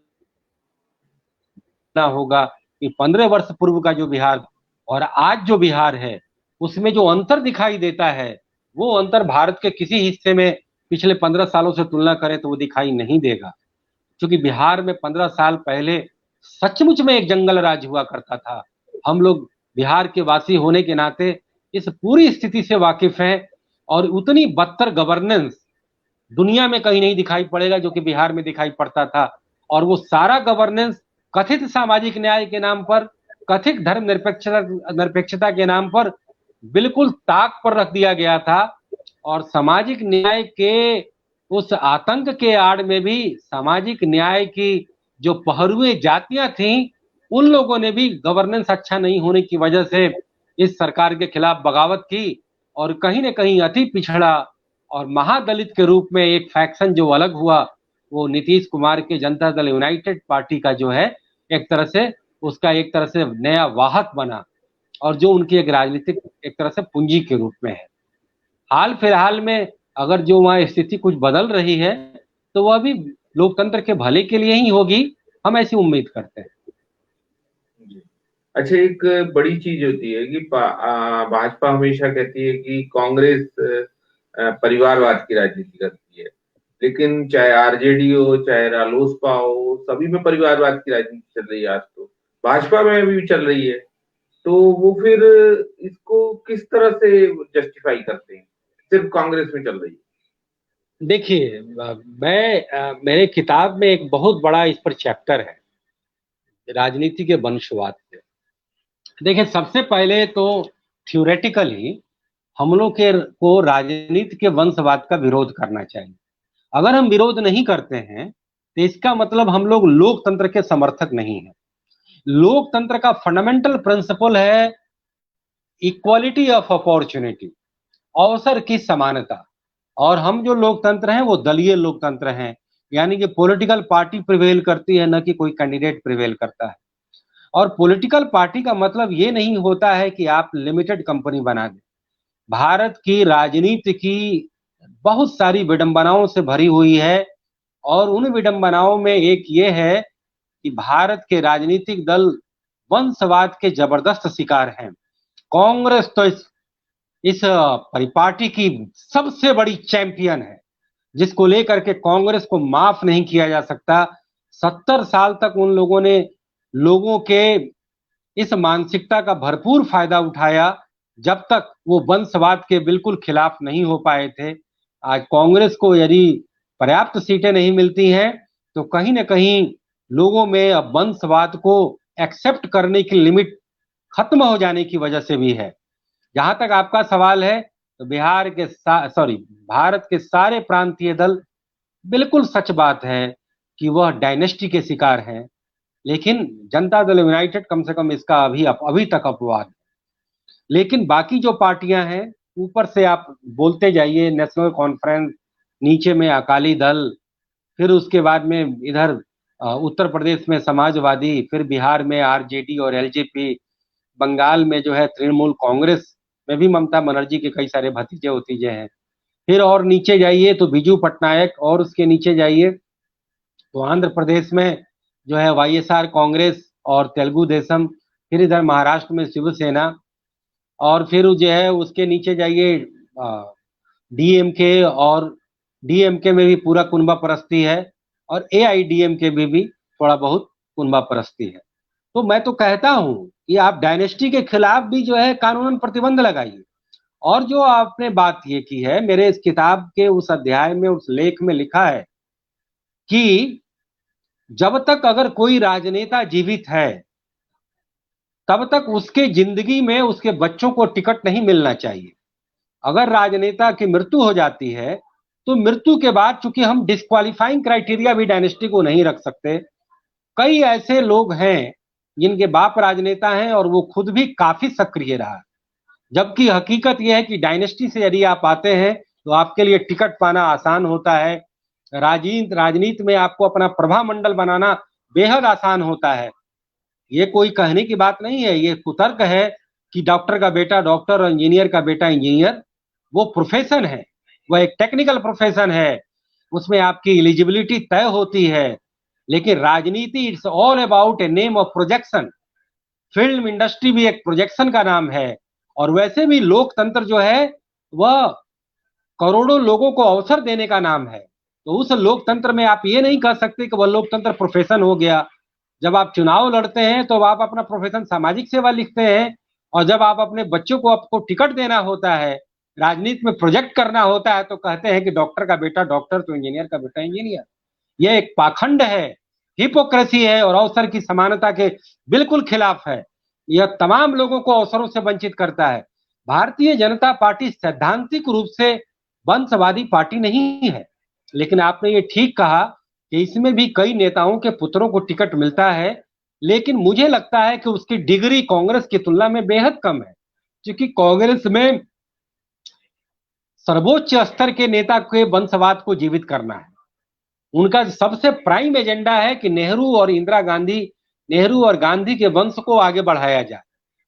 होगा कि 15 वर्ष पूर्व का जो बिहार और आज जो बिहार है उसमें जो अंतर दिखाई देता है वो अंतर भारत के किसी हिस्से में पिछले 15 सालों से तुलना करें तो वो दिखाई नहीं देगा। क्योंकि बिहार में 15 साल पहले सचमुच में एक जंगल राज हुआ करता था। हम लोग बिहार के वासी होने के नाते इस पूरी स्थिति से वाकिफ हैं और उतनी बदतर गवर्नेंस दुनिया में कहीं नहीं दिखाई पड़ेगा जो कि बिहार में दिखाई पड़ता था। और वो सारा गवर्नेंस कथित सामाजिक न्याय के नाम पर, कथित धर्म निरपेक्षता के नाम पर बिल्कुल ताक पर रख दिया गया था और सामाजिक न्याय के उस आतंक के आड़ में भी सामाजिक न्याय की जो पहरुए जातियां थीं उन लोगों ने भी गवर्नेंस अच्छा नहीं होने की वजह से इस सरकार के खिलाफ बगावत की और कहीं ना कहीं अति पिछड़ा और महादलित के रूप में एक फैक्शन जो अलग हुआ वो नीतीश कुमार के जनता दल यूनाइटेड पार्टी का जो है एक तरह से उसका एक तरह से नया वाहक बना और जो उनकी एक राजनीतिक एक तरह से पूंजी के रूप में है। हाल फिलहाल में अगर जो वहां स्थिति कुछ बदल रही है तो वह भी लोकतंत्र के भले के लिए ही होगी, हम ऐसी उम्मीद करते हैं। अच्छा, एक बड़ी चीज होती है कि भाजपा हमेशा कहती है कि कांग्रेस परिवारवाद की राजनीति करती है, लेकिन चाहे आरजेडी हो चाहे रालोसपा हो सभी में परिवारवाद की राजनीति चल रही है। आज तो भाजपा में भी चल रही है, तो वो फिर इसको किस तरह से जस्टिफाई करते हैं? सिर्फ कांग्रेस में चल रही है। देखिए, मेरे किताब में एक बहुत बड़ा इस पर चैप्टर है राजनीति के वंशवाद पे। देखिए, सबसे पहले तो थ्योरेटिकली हम लोग को राजनीति के वंशवाद का विरोध करना चाहिए। अगर हम विरोध नहीं करते हैं तो इसका मतलब हम लोग लोकतंत्र के समर्थक नहीं हैं। लोकतंत्र का फंडामेंटल प्रिंसिपल है इक्वालिटी ऑफ अपॉर्चुनिटी, अवसर की समानता। और हम जो लोकतंत्र हैं वो दलीय लोकतंत्र हैं, यानी कि पॉलिटिकल पार्टी प्रिवेल करती है, न कि कोई कैंडिडेट प्रिवेल करता है। और पॉलिटिकल पार्टी का मतलब ये नहीं होता है कि आप लिमिटेड कंपनी बना दें। भारत की राजनीति की बहुत सारी विडंबनाओं से भरी हुई है और उन विडंबनाओं में एक ये है कि भारत के राजनीतिक दल वंशवाद के जबरदस्त शिकार हैं। कांग्रेस तो इस परिपाटी की सबसे बड़ी चैंपियन है, जिसको लेकर के कांग्रेस को माफ नहीं किया जा सकता। 70 साल तक उन लोगों ने लोगों के इस मानसिकता का भरपूर फायदा उठाया जब तक वो वंशवाद के बिल्कुल खिलाफ नहीं हो पाए थे। आज कांग्रेस को यदि पर्याप्त सीटें नहीं मिलती हैं तो कहीं ना कहीं लोगों में अब वंशवाद को एक्सेप्ट करने की लिमिट खत्म हो जाने की वजह से भी है। जहां तक आपका सवाल है तो भारत के सारे प्रांतीय दल, बिल्कुल सच बात है कि वह डायनेस्टी के शिकार हैं, लेकिन जनता दल यूनाइटेड कम से कम इसका अभी तक अपवाद है। लेकिन बाकी जो पार्टियां हैं, ऊपर से आप बोलते जाइए, नेशनल कॉन्फ्रेंस, नीचे में अकाली दल, फिर उसके बाद में इधर उत्तर प्रदेश में समाजवादी, फिर बिहार में आरजेडी और एलजेपी, बंगाल में जो है तृणमूल कांग्रेस में भी ममता बनर्जी के कई सारे भतीजे उतीजे हैं, फिर और नीचे जाइए तो बीजू पटनायक, और उसके नीचे जाइए तो आंध्र प्रदेश में जो है वाईएसआर कांग्रेस और तेलुगु देशम, फिर इधर महाराष्ट्र में शिवसेना, और फिर जो है उसके नीचे जाइए डीएमके, और डीएमके में भी पूरा कुनबा परस्ती है, और एआईडीएमके में भी थोड़ा बहुत कुनबा परस्ती है। तो मैं तो कहता हूं कि आप डायनेस्टी के खिलाफ भी जो है कानूनन प्रतिबंध लगाइए। और जो आपने बात ये की है, मेरे इस किताब के उस अध्याय में, उस लेख में लिखा है कि जब तक अगर कोई राजनेता जीवित है तब तक उसके जिंदगी में उसके बच्चों को टिकट नहीं मिलना चाहिए। अगर राजनेता की मृत्यु हो जाती है तो मृत्यु के बाद, चूंकि हम डिस्क्वालिफाइंग क्राइटेरिया भी डायनेस्टी को नहीं रख सकते, कई ऐसे लोग हैं जिनके बाप राजनेता हैं और वो खुद भी काफी सक्रिय रहा, जबकि हकीकत यह है कि डायनेस्टी से यदि आप आते हैं तो आपके लिए टिकट पाना आसान होता है, राजनीति में आपको अपना प्रभा मंडल बनाना बेहद आसान होता है। ये कोई कहने की बात नहीं है, ये कुतर्क है कि डॉक्टर का बेटा डॉक्टर और इंजीनियर का बेटा इंजीनियर, वो प्रोफेशन है, वह एक टेक्निकल प्रोफेशन है, उसमें आपकी एलिजिबिलिटी तय होती है। लेकिन राजनीति, it's all about a name of projection. Film industry भी एक प्रोजेक्शन का नाम है, और वैसे भी लोकतंत्र जो है वह करोड़ों लोगों को अवसर देने का नाम है। तो उस लोकतंत्र में आप ये नहीं कह सकते कि वह लोकतंत्र प्रोफेशन हो गया। जब आप चुनाव लड़ते हैं तो आप अपना प्रोफेशन सामाजिक सेवा लिखते हैं, और जब आप अपने बच्चों को आपको टिकट देना होता है, राजनीति में प्रोजेक्ट करना होता है, तो कहते हैं कि डॉक्टर का बेटा डॉक्टर तो इंजीनियर का बेटा इंजीनियर। यह एक पाखंड है, हिपोक्रेसी है, और अवसर की समानता के बिल्कुल खिलाफ है। यह तमाम लोगों को अवसरों से वंचित करता है। भारतीय जनता पार्टी सैद्धांतिक रूप से वंशवादी पार्टी नहीं है, लेकिन आपने ये ठीक कहा कि इसमें भी कई नेताओं के पुत्रों को टिकट मिलता है, लेकिन मुझे लगता है कि उसकी डिग्री कांग्रेस की तुलना में बेहद कम है, क्योंकि कांग्रेस में सर्वोच्च स्तर के नेता के वंशवाद को जीवित करना है। उनका सबसे प्राइम एजेंडा है कि नेहरू और गांधी के वंश को आगे बढ़ाया जाए,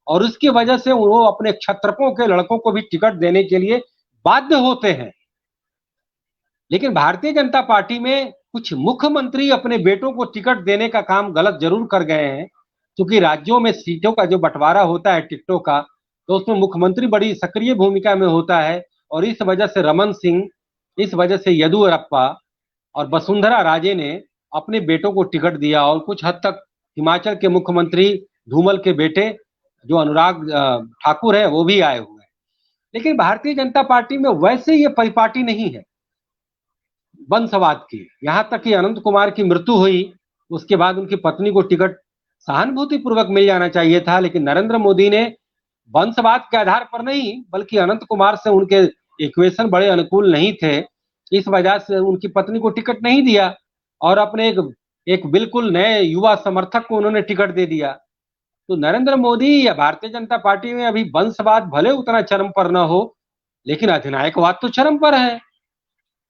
और उसकी वजह से वो अपने क्षत्रपों के लड़कों को भी टिकट देने के लिए बाध्य होते हैं। लेकिन भारतीय जनता पार्टी में कुछ मुख्यमंत्री अपने बेटों को टिकट देने का काम गलत जरूर कर गए हैं, क्योंकि राज्यों में सीटों का जो बंटवारा होता है टिकटों का, तो उसमें मुख्यमंत्री बड़ी सक्रिय भूमिका में होता है, और इस वजह से रमन सिंह, इस वजह से यदुरप्पा और वसुंधरा राजे ने अपने बेटों को टिकट दिया, और कुछ हद तक हिमाचल के मुख्यमंत्री धूमल के बेटे जो अनुराग ठाकुर है वो भी आए हुए हैं। लेकिन भारतीय जनता पार्टी में वैसे ये परिपाटी नहीं है वंशवाद की। यहां तक कि अनंत कुमार की मृत्यु हुई, उसके बाद उनकी पत्नी को टिकट सहानुभूति पूर्वक मिल जाना चाहिए था, लेकिन नरेंद्र मोदी ने वंशवाद के आधार पर नहीं, बल्कि अनंत कुमार से उनके इक्वेशन बड़े अनुकूल नहीं थे, इस वजह से उनकी पत्नी को टिकट नहीं दिया, और अपने एक बिल्कुल नए युवा समर्थक को उन्होंने टिकट दे दिया। तो नरेंद्र मोदी या भारतीय जनता पार्टी में अभी वंशवाद भले उतना चरम पर न हो, लेकिन अधिनायकवाद तो चरम पर है।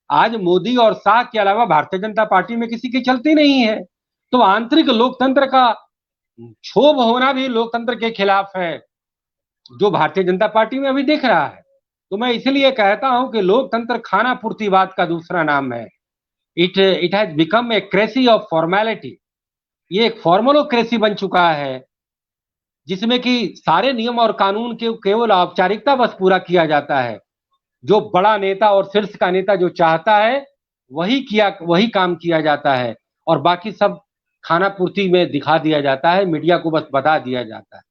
आज मोदी और शाह के अलावा भारतीय जनता पार्टी में किसी की चलती नहीं है। तो आंतरिक लोकतंत्र का क्षोभ होना भी लोकतंत्र के खिलाफ है, जो भारतीय जनता पार्टी में अभी दिख रहा है। तो मैं इसलिए कहता हूं कि लोकतंत्र खाना पूर्तिवाद का दूसरा नाम है। It has become a cracy of formality. ये एक फॉर्मलोक्रेसी बन चुका है, जिसमें कि सारे नियम और कानून के केवल औपचारिकता बस पूरा किया जाता है। जो बड़ा नेता और शीर्ष का नेता जो चाहता है वही काम किया जाता है, और बाकी सब खाना पूर्ति में दिखा दिया जाता है, मीडिया को बस बता दिया जाता है।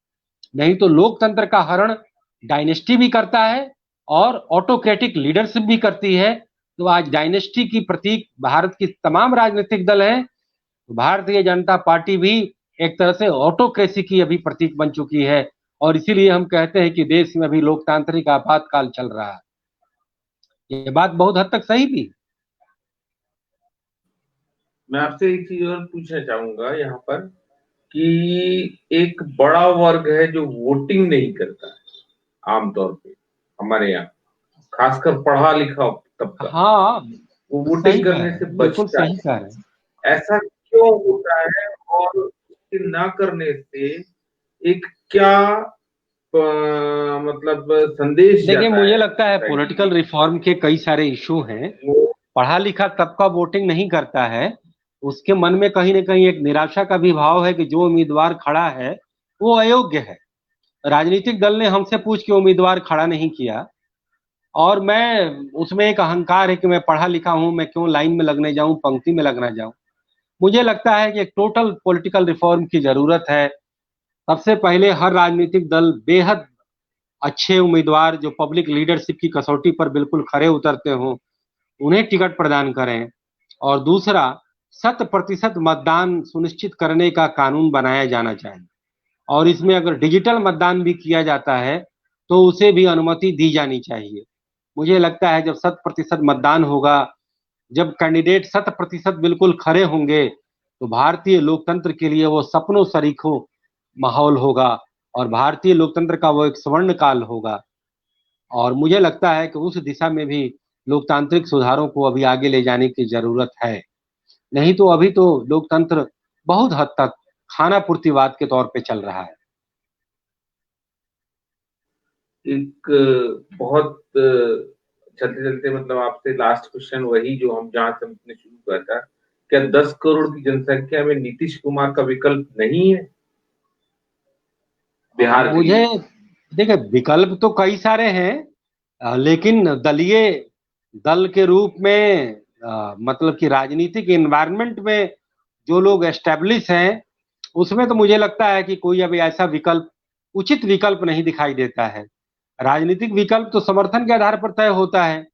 नहीं तो लोकतंत्र का हरण डायनेस्टी भी करता है और ऑटोक्रेटिक लीडरशिप भी करती है। तो आज डायनेस्टी की प्रतीक भारत की तमाम राजनीतिक दल हैं, तो भारतीय जनता पार्टी भी एक तरह से ऑटोक्रेसी की अभी प्रतीक बन चुकी है, और इसीलिए हम कहते हैं कि देश में अभी लोकतांत्रिक आपातकाल चल रहा है। ये बात बहुत हद तक सही भी। मैं आपसे एक चीज और पूछना चाहूंगा यहाँ पर कि एक बड़ा वर्ग है जो वोटिंग नहीं करता है आमतौर पे हमारे यहाँ, खासकर पढ़ा लिखा तबका, हाँ, वो सही वोटिंग कह करने रहे से हैं, बिल्कुल बचता सही है। कह रहे हैं। ऐसा क्यों होता है और उसके ना करने से एक क्या मतलब संदेश देखिए, जाता मुझे है लगता है सोसाइटी पॉलिटिकल रिफॉर्म के कई सारे इशू हैं। में? पढ़ा लिखा तबका वोटिंग नहीं करता है, उसके मन में कहीं ना कहीं एक निराशा का भी भाव है कि जो उम्मीदवार खड़ा है वो अयोग्य है। राजनीतिक दल ने हमसे पूछ के उम्मीदवार खड़ा नहीं किया, और मैं उसमें एक अहंकार है कि मैं पढ़ा लिखा हूं, मैं क्यों लाइन में लगने जाऊं, पंक्ति में लगना जाऊं। मुझे लगता है कि एक टोटल पॉलिटिकल रिफॉर्म की जरूरत है। सबसे पहले हर राजनीतिक दल बेहद अच्छे उम्मीदवार जो पब्लिक लीडरशिप की कसौटी पर बिल्कुल खरे उतरते हों, उन्हें टिकट प्रदान करें। और दूसरा, 100% मतदान सुनिश्चित करने का कानून बनाया जाना चाहिए। और इसमें अगर डिजिटल मतदान भी किया जाता है तो उसे भी अनुमति दी जानी चाहिए। मुझे लगता है जब 100% मतदान होगा, जब कैंडिडेट 100% बिल्कुल खरे होंगे, तो भारतीय लोकतंत्र के लिए वो सपनों सरीखों माहौल होगा, और भारतीय लोकतंत्र का वो एक स्वर्ण काल होगा। और मुझे लगता है कि उस दिशा में भी लोकतांत्रिक सुधारों को अभी आगे ले जाने की जरूरत है। नहीं तो अभी तो लोकतंत्र बहुत हद तक खाना पूर्तिवाद के तौर पे चल रहा है। एक बहुत चलते चलते मतलब आपसे लास्ट क्वेश्चन वही जो हम जहां से हमने शुरू किया था, क्या 10 करोड़ की जनसंख्या में नीतीश कुमार का विकल्प नहीं है बिहार के मुझे लिए? देखिए, विकल्प तो कई सारे हैं, लेकिन दलीय दल के रूप में, मतलब कि राजनीतिक एनवायरनमेंट में जो लोग एस्टेब्लिश हैं, उसमें तो मुझे लगता है कि कोई अभी ऐसा विकल्प, उचित विकल्प नहीं दिखाई देता है। राजनीतिक विकल्प तो समर्थन के आधार पर तय होता है।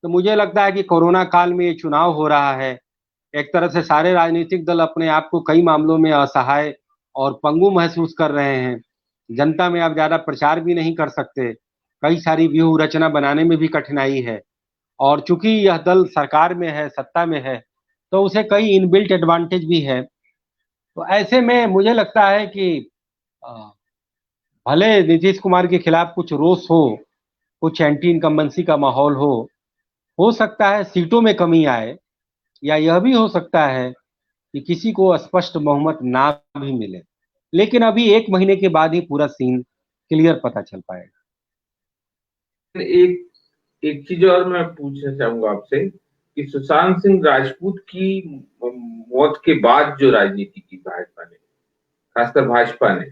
तो मुझे लगता है कि कोरोना काल में ये चुनाव हो रहा है, एक तरह से सारे राजनीतिक दल अपने आप को कई मामलों में असहाय और पंगु महसूस कर रहे हैं। जनता में आप ज्यादा प्रचार भी नहीं कर सकते, कई सारी व्यूह रचना बनाने में भी कठिनाई है। और चूंकि यह दल सरकार में है, सत्ता में है, तो उसे कई इनबिल्ट एडवांटेज भी है। तो ऐसे में मुझे लगता है कि अ, भले नीतीश कुमार के खिलाफ कुछ रोष हो, कुछ एंटी इनकम्बेंसी का माहौल हो सकता है सीटों में कमी आए, या यह भी हो सकता है कि किसी को स्पष्ट बहुमत ना भी मिले। लेकिन अभी 1 महीने के बाद ही पूरा सीन क्लियर पता चल पाएगा। एक एक चीज और मैं पूछना चाहूंगा आपसे कि सुशांत सिंह राजपूत की मौत के बाद जो राजनीति की भाजपा ने, खासकर भाजपा ने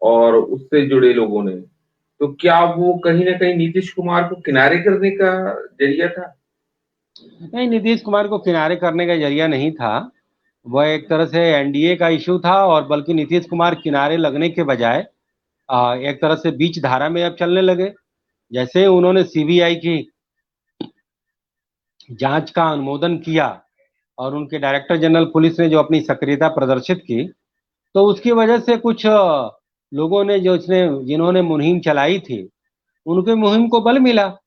और उससे जुड़े लोगों ने, तो क्या वो कहीं ना कहीं नीतीश कुमार को किनारे करने का जरिया था? नहीं, नीतीश कुमार को किनारे करने का जरिया नहीं था। वह एक तरह से एनडीए का इशू था, और बल्कि नीतीश कुमार किनारे लगने के बजाय एक तरह से बीच धारा में अब चलने लगे। जैसे उन्होंने सीबीआई की जांच का अनुमोदन किया, और उनके डायरेक्टर जनरल पुलिस ने जो अपनी सक्रियता प्रदर्शित की, तो उसकी वजह से कुछ लोगों ने जो इसने जिन्होंने मुहिम चलाई थी, उनके मुहिम को बल मिला।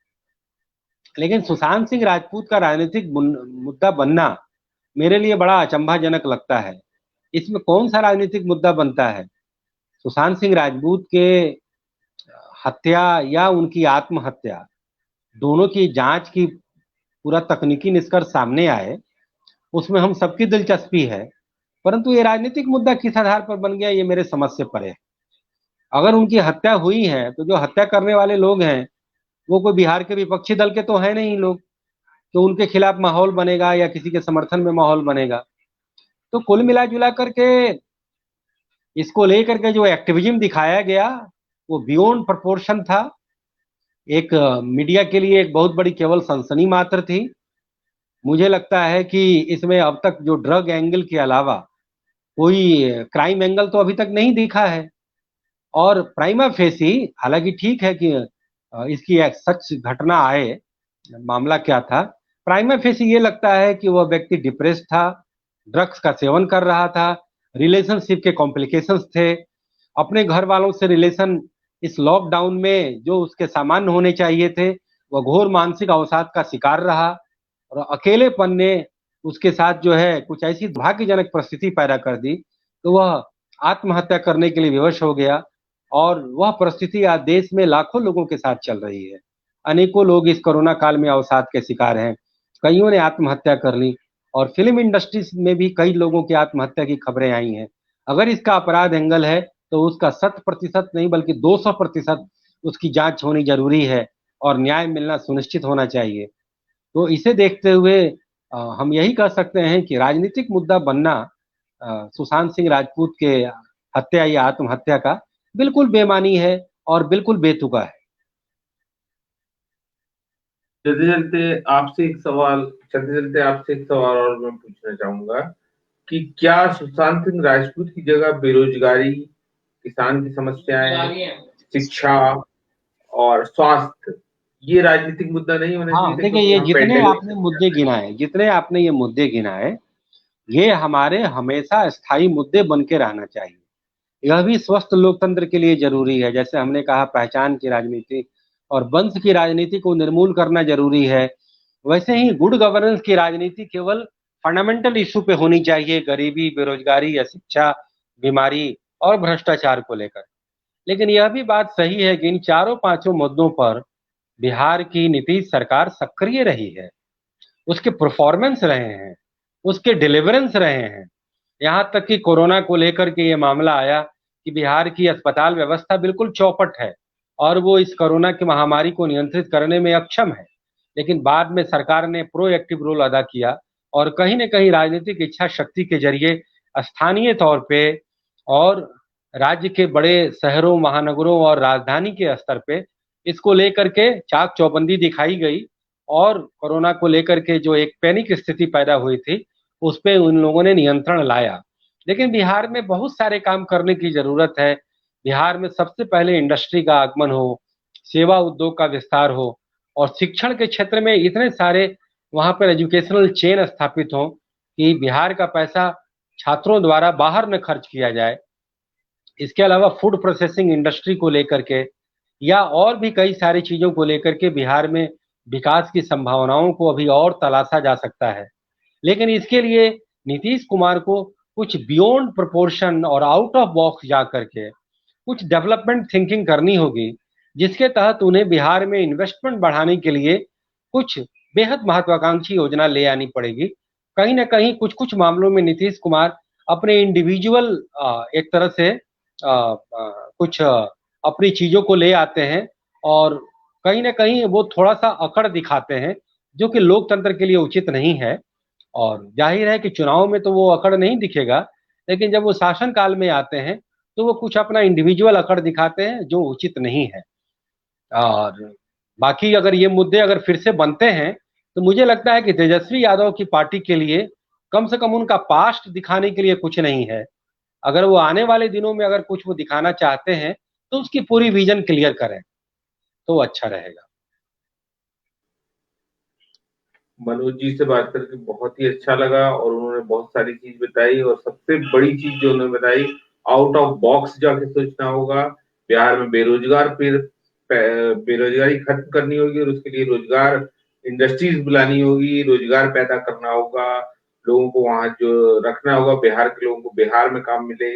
लेकिन सुशांत सिंह राजपूत का राजनीतिक मुद्दा बनना मेरे लिए बड़ा अचंभाजनक लगता है। इसमें कौन सा राजनीतिक मुद्दा बनता है? सुशांत सिंह राजपूत के हत्या या उनकी आत्महत्या, दोनों की जांच की पूरा तकनीकी निष्कर्ष सामने आए, उसमें हम सबकी दिलचस्पी है। परंतु ये राजनीतिक मुद्दा किस आधार पर बन गया, ये मेरे समझ से परे है। अगर उनकी हत्या हुई है तो जो हत्या करने वाले लोग हैं, वो कोई बिहार के विपक्षी दल के तो है नहीं लोग, तो उनके खिलाफ माहौल बनेगा या किसी के समर्थन में माहौल बनेगा। तो कुल मिला जुला करके इसको लेकर के जो एक्टिविज्म दिखाया गया, वो बियॉन्ड प्रोपोर्शन था। एक मीडिया के लिए एक बहुत बड़ी केवल सनसनी मात्र थी। मुझे लगता है कि इसमें अब तक जो ड्रग एंगल के अलावा कोई क्राइम एंगल तो अभी तक नहीं दिखा है। और प्राइमा फेसी, हालांकि ठीक है कि इसकी एक सच घटना आए, मामला क्या था, प्राइमा फेसी ये लगता है कि वह व्यक्ति डिप्रेस था, ड्रग्स का सेवन कर रहा था, रिलेशनशिप के कॉम्प्लिकेशंस थे, अपने घर वालों से रिलेशन इस लॉकडाउन में जो उसके सामान्य होने चाहिए थे वह घोर मानसिक अवसाद का शिकार रहा, और अकेलेपन ने उसके साथ जो है कुछ ऐसी दुर्भाग्यजनक परिस्थिति पैदा कर दी तो वह आत्महत्या करने के लिए विवश हो गया। और वह परिस्थिति आज देश में लाखों लोगों के साथ चल रही है। अनेकों लोग इस कोरोना काल में अवसाद के शिकार हैं, कईयों ने आत्महत्या कर ली, और फिल्म इंडस्ट्री में भी कई लोगों की आत्महत्या की खबरें आई हैं। अगर इसका अपराध एंगल है तो उसका 100% नहीं बल्कि 200% उसकी जांच होनी जरूरी है और न्याय मिलना सुनिश्चित होना चाहिए। तो इसे देखते हुए हम यही कह सकते हैं कि राजनीतिक मुद्दा बनना सुशांत सिंह राजपूत के हत्या या आत्महत्या का बिल्कुल बेमानी है और बिल्कुल बेतुका है। चलते चलते आपसे एक सवाल और मैं पूछना चाहूंगा कि क्या सुशांत सिंह राजपूत की जगह बेरोजगारी, किसान की समस्याएं, शिक्षा और स्वास्थ्य ये राजनीतिक मुद्दा नहीं होना चाहिए? देखिए, ये जितने आपने ये मुद्दे गिनाए, ये हमारे हमेशा स्थायी मुद्दे बन के रहना चाहिए। यह भी स्वस्थ लोकतंत्र के लिए जरूरी है। जैसे हमने कहा, पहचान की राजनीति और वंश की राजनीति को निर्मूल करना जरूरी है, वैसे ही गुड गवर्नेंस की राजनीति केवल फंडामेंटल इशू पे होनी चाहिए, गरीबी, बेरोजगारी या शिक्षा, बीमारी और भ्रष्टाचार को लेकर। लेकिन यह भी बात सही है कि इन चारों पांचों मुद्दों पर बिहार की नीतीश सरकार सक्रिय रही है, उसके परफॉर्मेंस रहे हैं, उसके डिलीवरेंस रहे हैं। यहाँ तक कि कोरोना को लेकर के ये मामला आया कि बिहार की अस्पताल व्यवस्था बिल्कुल चौपट है और वो इस कोरोना की महामारी को नियंत्रित करने में अक्षम है। लेकिन बाद में सरकार ने प्रोएक्टिव रोल अदा किया और कहीं न कहीं राजनीतिक इच्छा शक्ति के जरिए स्थानीय तौर पे और राज्य के बड़े शहरों, महानगरों और राजधानी के स्तर पे इसको लेकर के चाक चौबंदी दिखाई गई और कोरोना को लेकर के जो एक पैनिक स्थिति पैदा हुई थी उस पे उन लोगों ने नियंत्रण लाया। लेकिन बिहार में बहुत सारे काम करने की जरूरत है। बिहार में सबसे पहले इंडस्ट्री का आगमन हो, सेवा उद्योग का विस्तार हो और शिक्षण के क्षेत्र में इतने सारे वहां पर एजुकेशनल चेन स्थापित हो कि बिहार का पैसा छात्रों द्वारा बाहर न खर्च किया जाए। इसके अलावा फूड प्रोसेसिंग इंडस्ट्री को लेकर के या और भी कई सारी चीजों को लेकर के बिहार में विकास की संभावनाओं को अभी और तलाशा जा सकता है। लेकिन इसके लिए नीतीश कुमार को कुछ बियॉन्ड प्रोपोर्शन और आउट ऑफ बॉक्स जा करके कुछ डेवलपमेंट थिंकिंग करनी होगी, जिसके तहत उन्हें बिहार में इन्वेस्टमेंट बढ़ाने के लिए कुछ बेहद महत्वाकांक्षी योजना ले आनी पड़ेगी। कहीं ना कहीं कुछ कुछ मामलों में नीतीश कुमार अपने इंडिविजुअल एक तरह से कुछ अपनी चीजों को ले आते हैं और कहीं ना कहीं वो थोड़ा सा अकड़ दिखाते हैं, जो कि लोकतंत्र के लिए उचित नहीं है। और जाहिर है कि चुनाव में तो वो अकड़ नहीं दिखेगा, लेकिन जब वो शासन काल में आते हैं तो वो कुछ अपना इंडिविजुअल अकड़ दिखाते हैं जो उचित नहीं है। और बाकी अगर ये मुद्दे अगर फिर से बनते हैं तो मुझे लगता है कि तेजस्वी यादव की पार्टी के लिए कम से कम उनका पास्ट दिखाने के लिए कुछ नहीं है। अगर वो आने वाले दिनों में अगर कुछ वो दिखाना चाहते हैं तो उसकी पूरी विजन क्लियर करें तो अच्छा रहेगा। मनोज जी से बात करके बहुत ही अच्छा लगा और उन्होंने बहुत सारी चीज बताई और सबसे बड़ी चीज जो उन्होंने बताई, आउट ऑफ बॉक्स जाके सोचना होगा। बिहार में बेरोजगारी खत्म करनी होगी और उसके लिए रोजगार इंडस्ट्रीज बुलानी होगी, रोजगार पैदा करना होगा, लोगों को वहां जो रखना होगा, बिहार के लोगों को बिहार में काम मिले।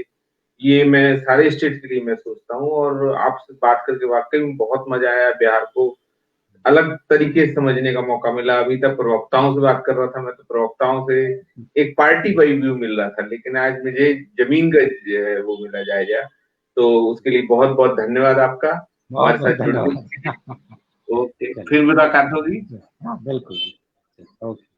ये मैं सारे स्टेट के लिए मैं सोचता हूँ और आपसे बात करके वाकई में बहुत मजा आया। बिहार को अलग तरीके से समझने का मौका मिला। अभी तक प्रवक्ताओं से बात कर रहा था मैं, तो प्रवक्ताओं से एक पार्टी का व्यू मिल रहा था, लेकिन आज मुझे जमीन का वो मिला जायजा। तो उसके लिए बहुत बहुत धन्यवाद आपका हमारे साथ जुड़ने के लिए। ओके, फिर मुलाकात होगी। बिल्कुल। ओके।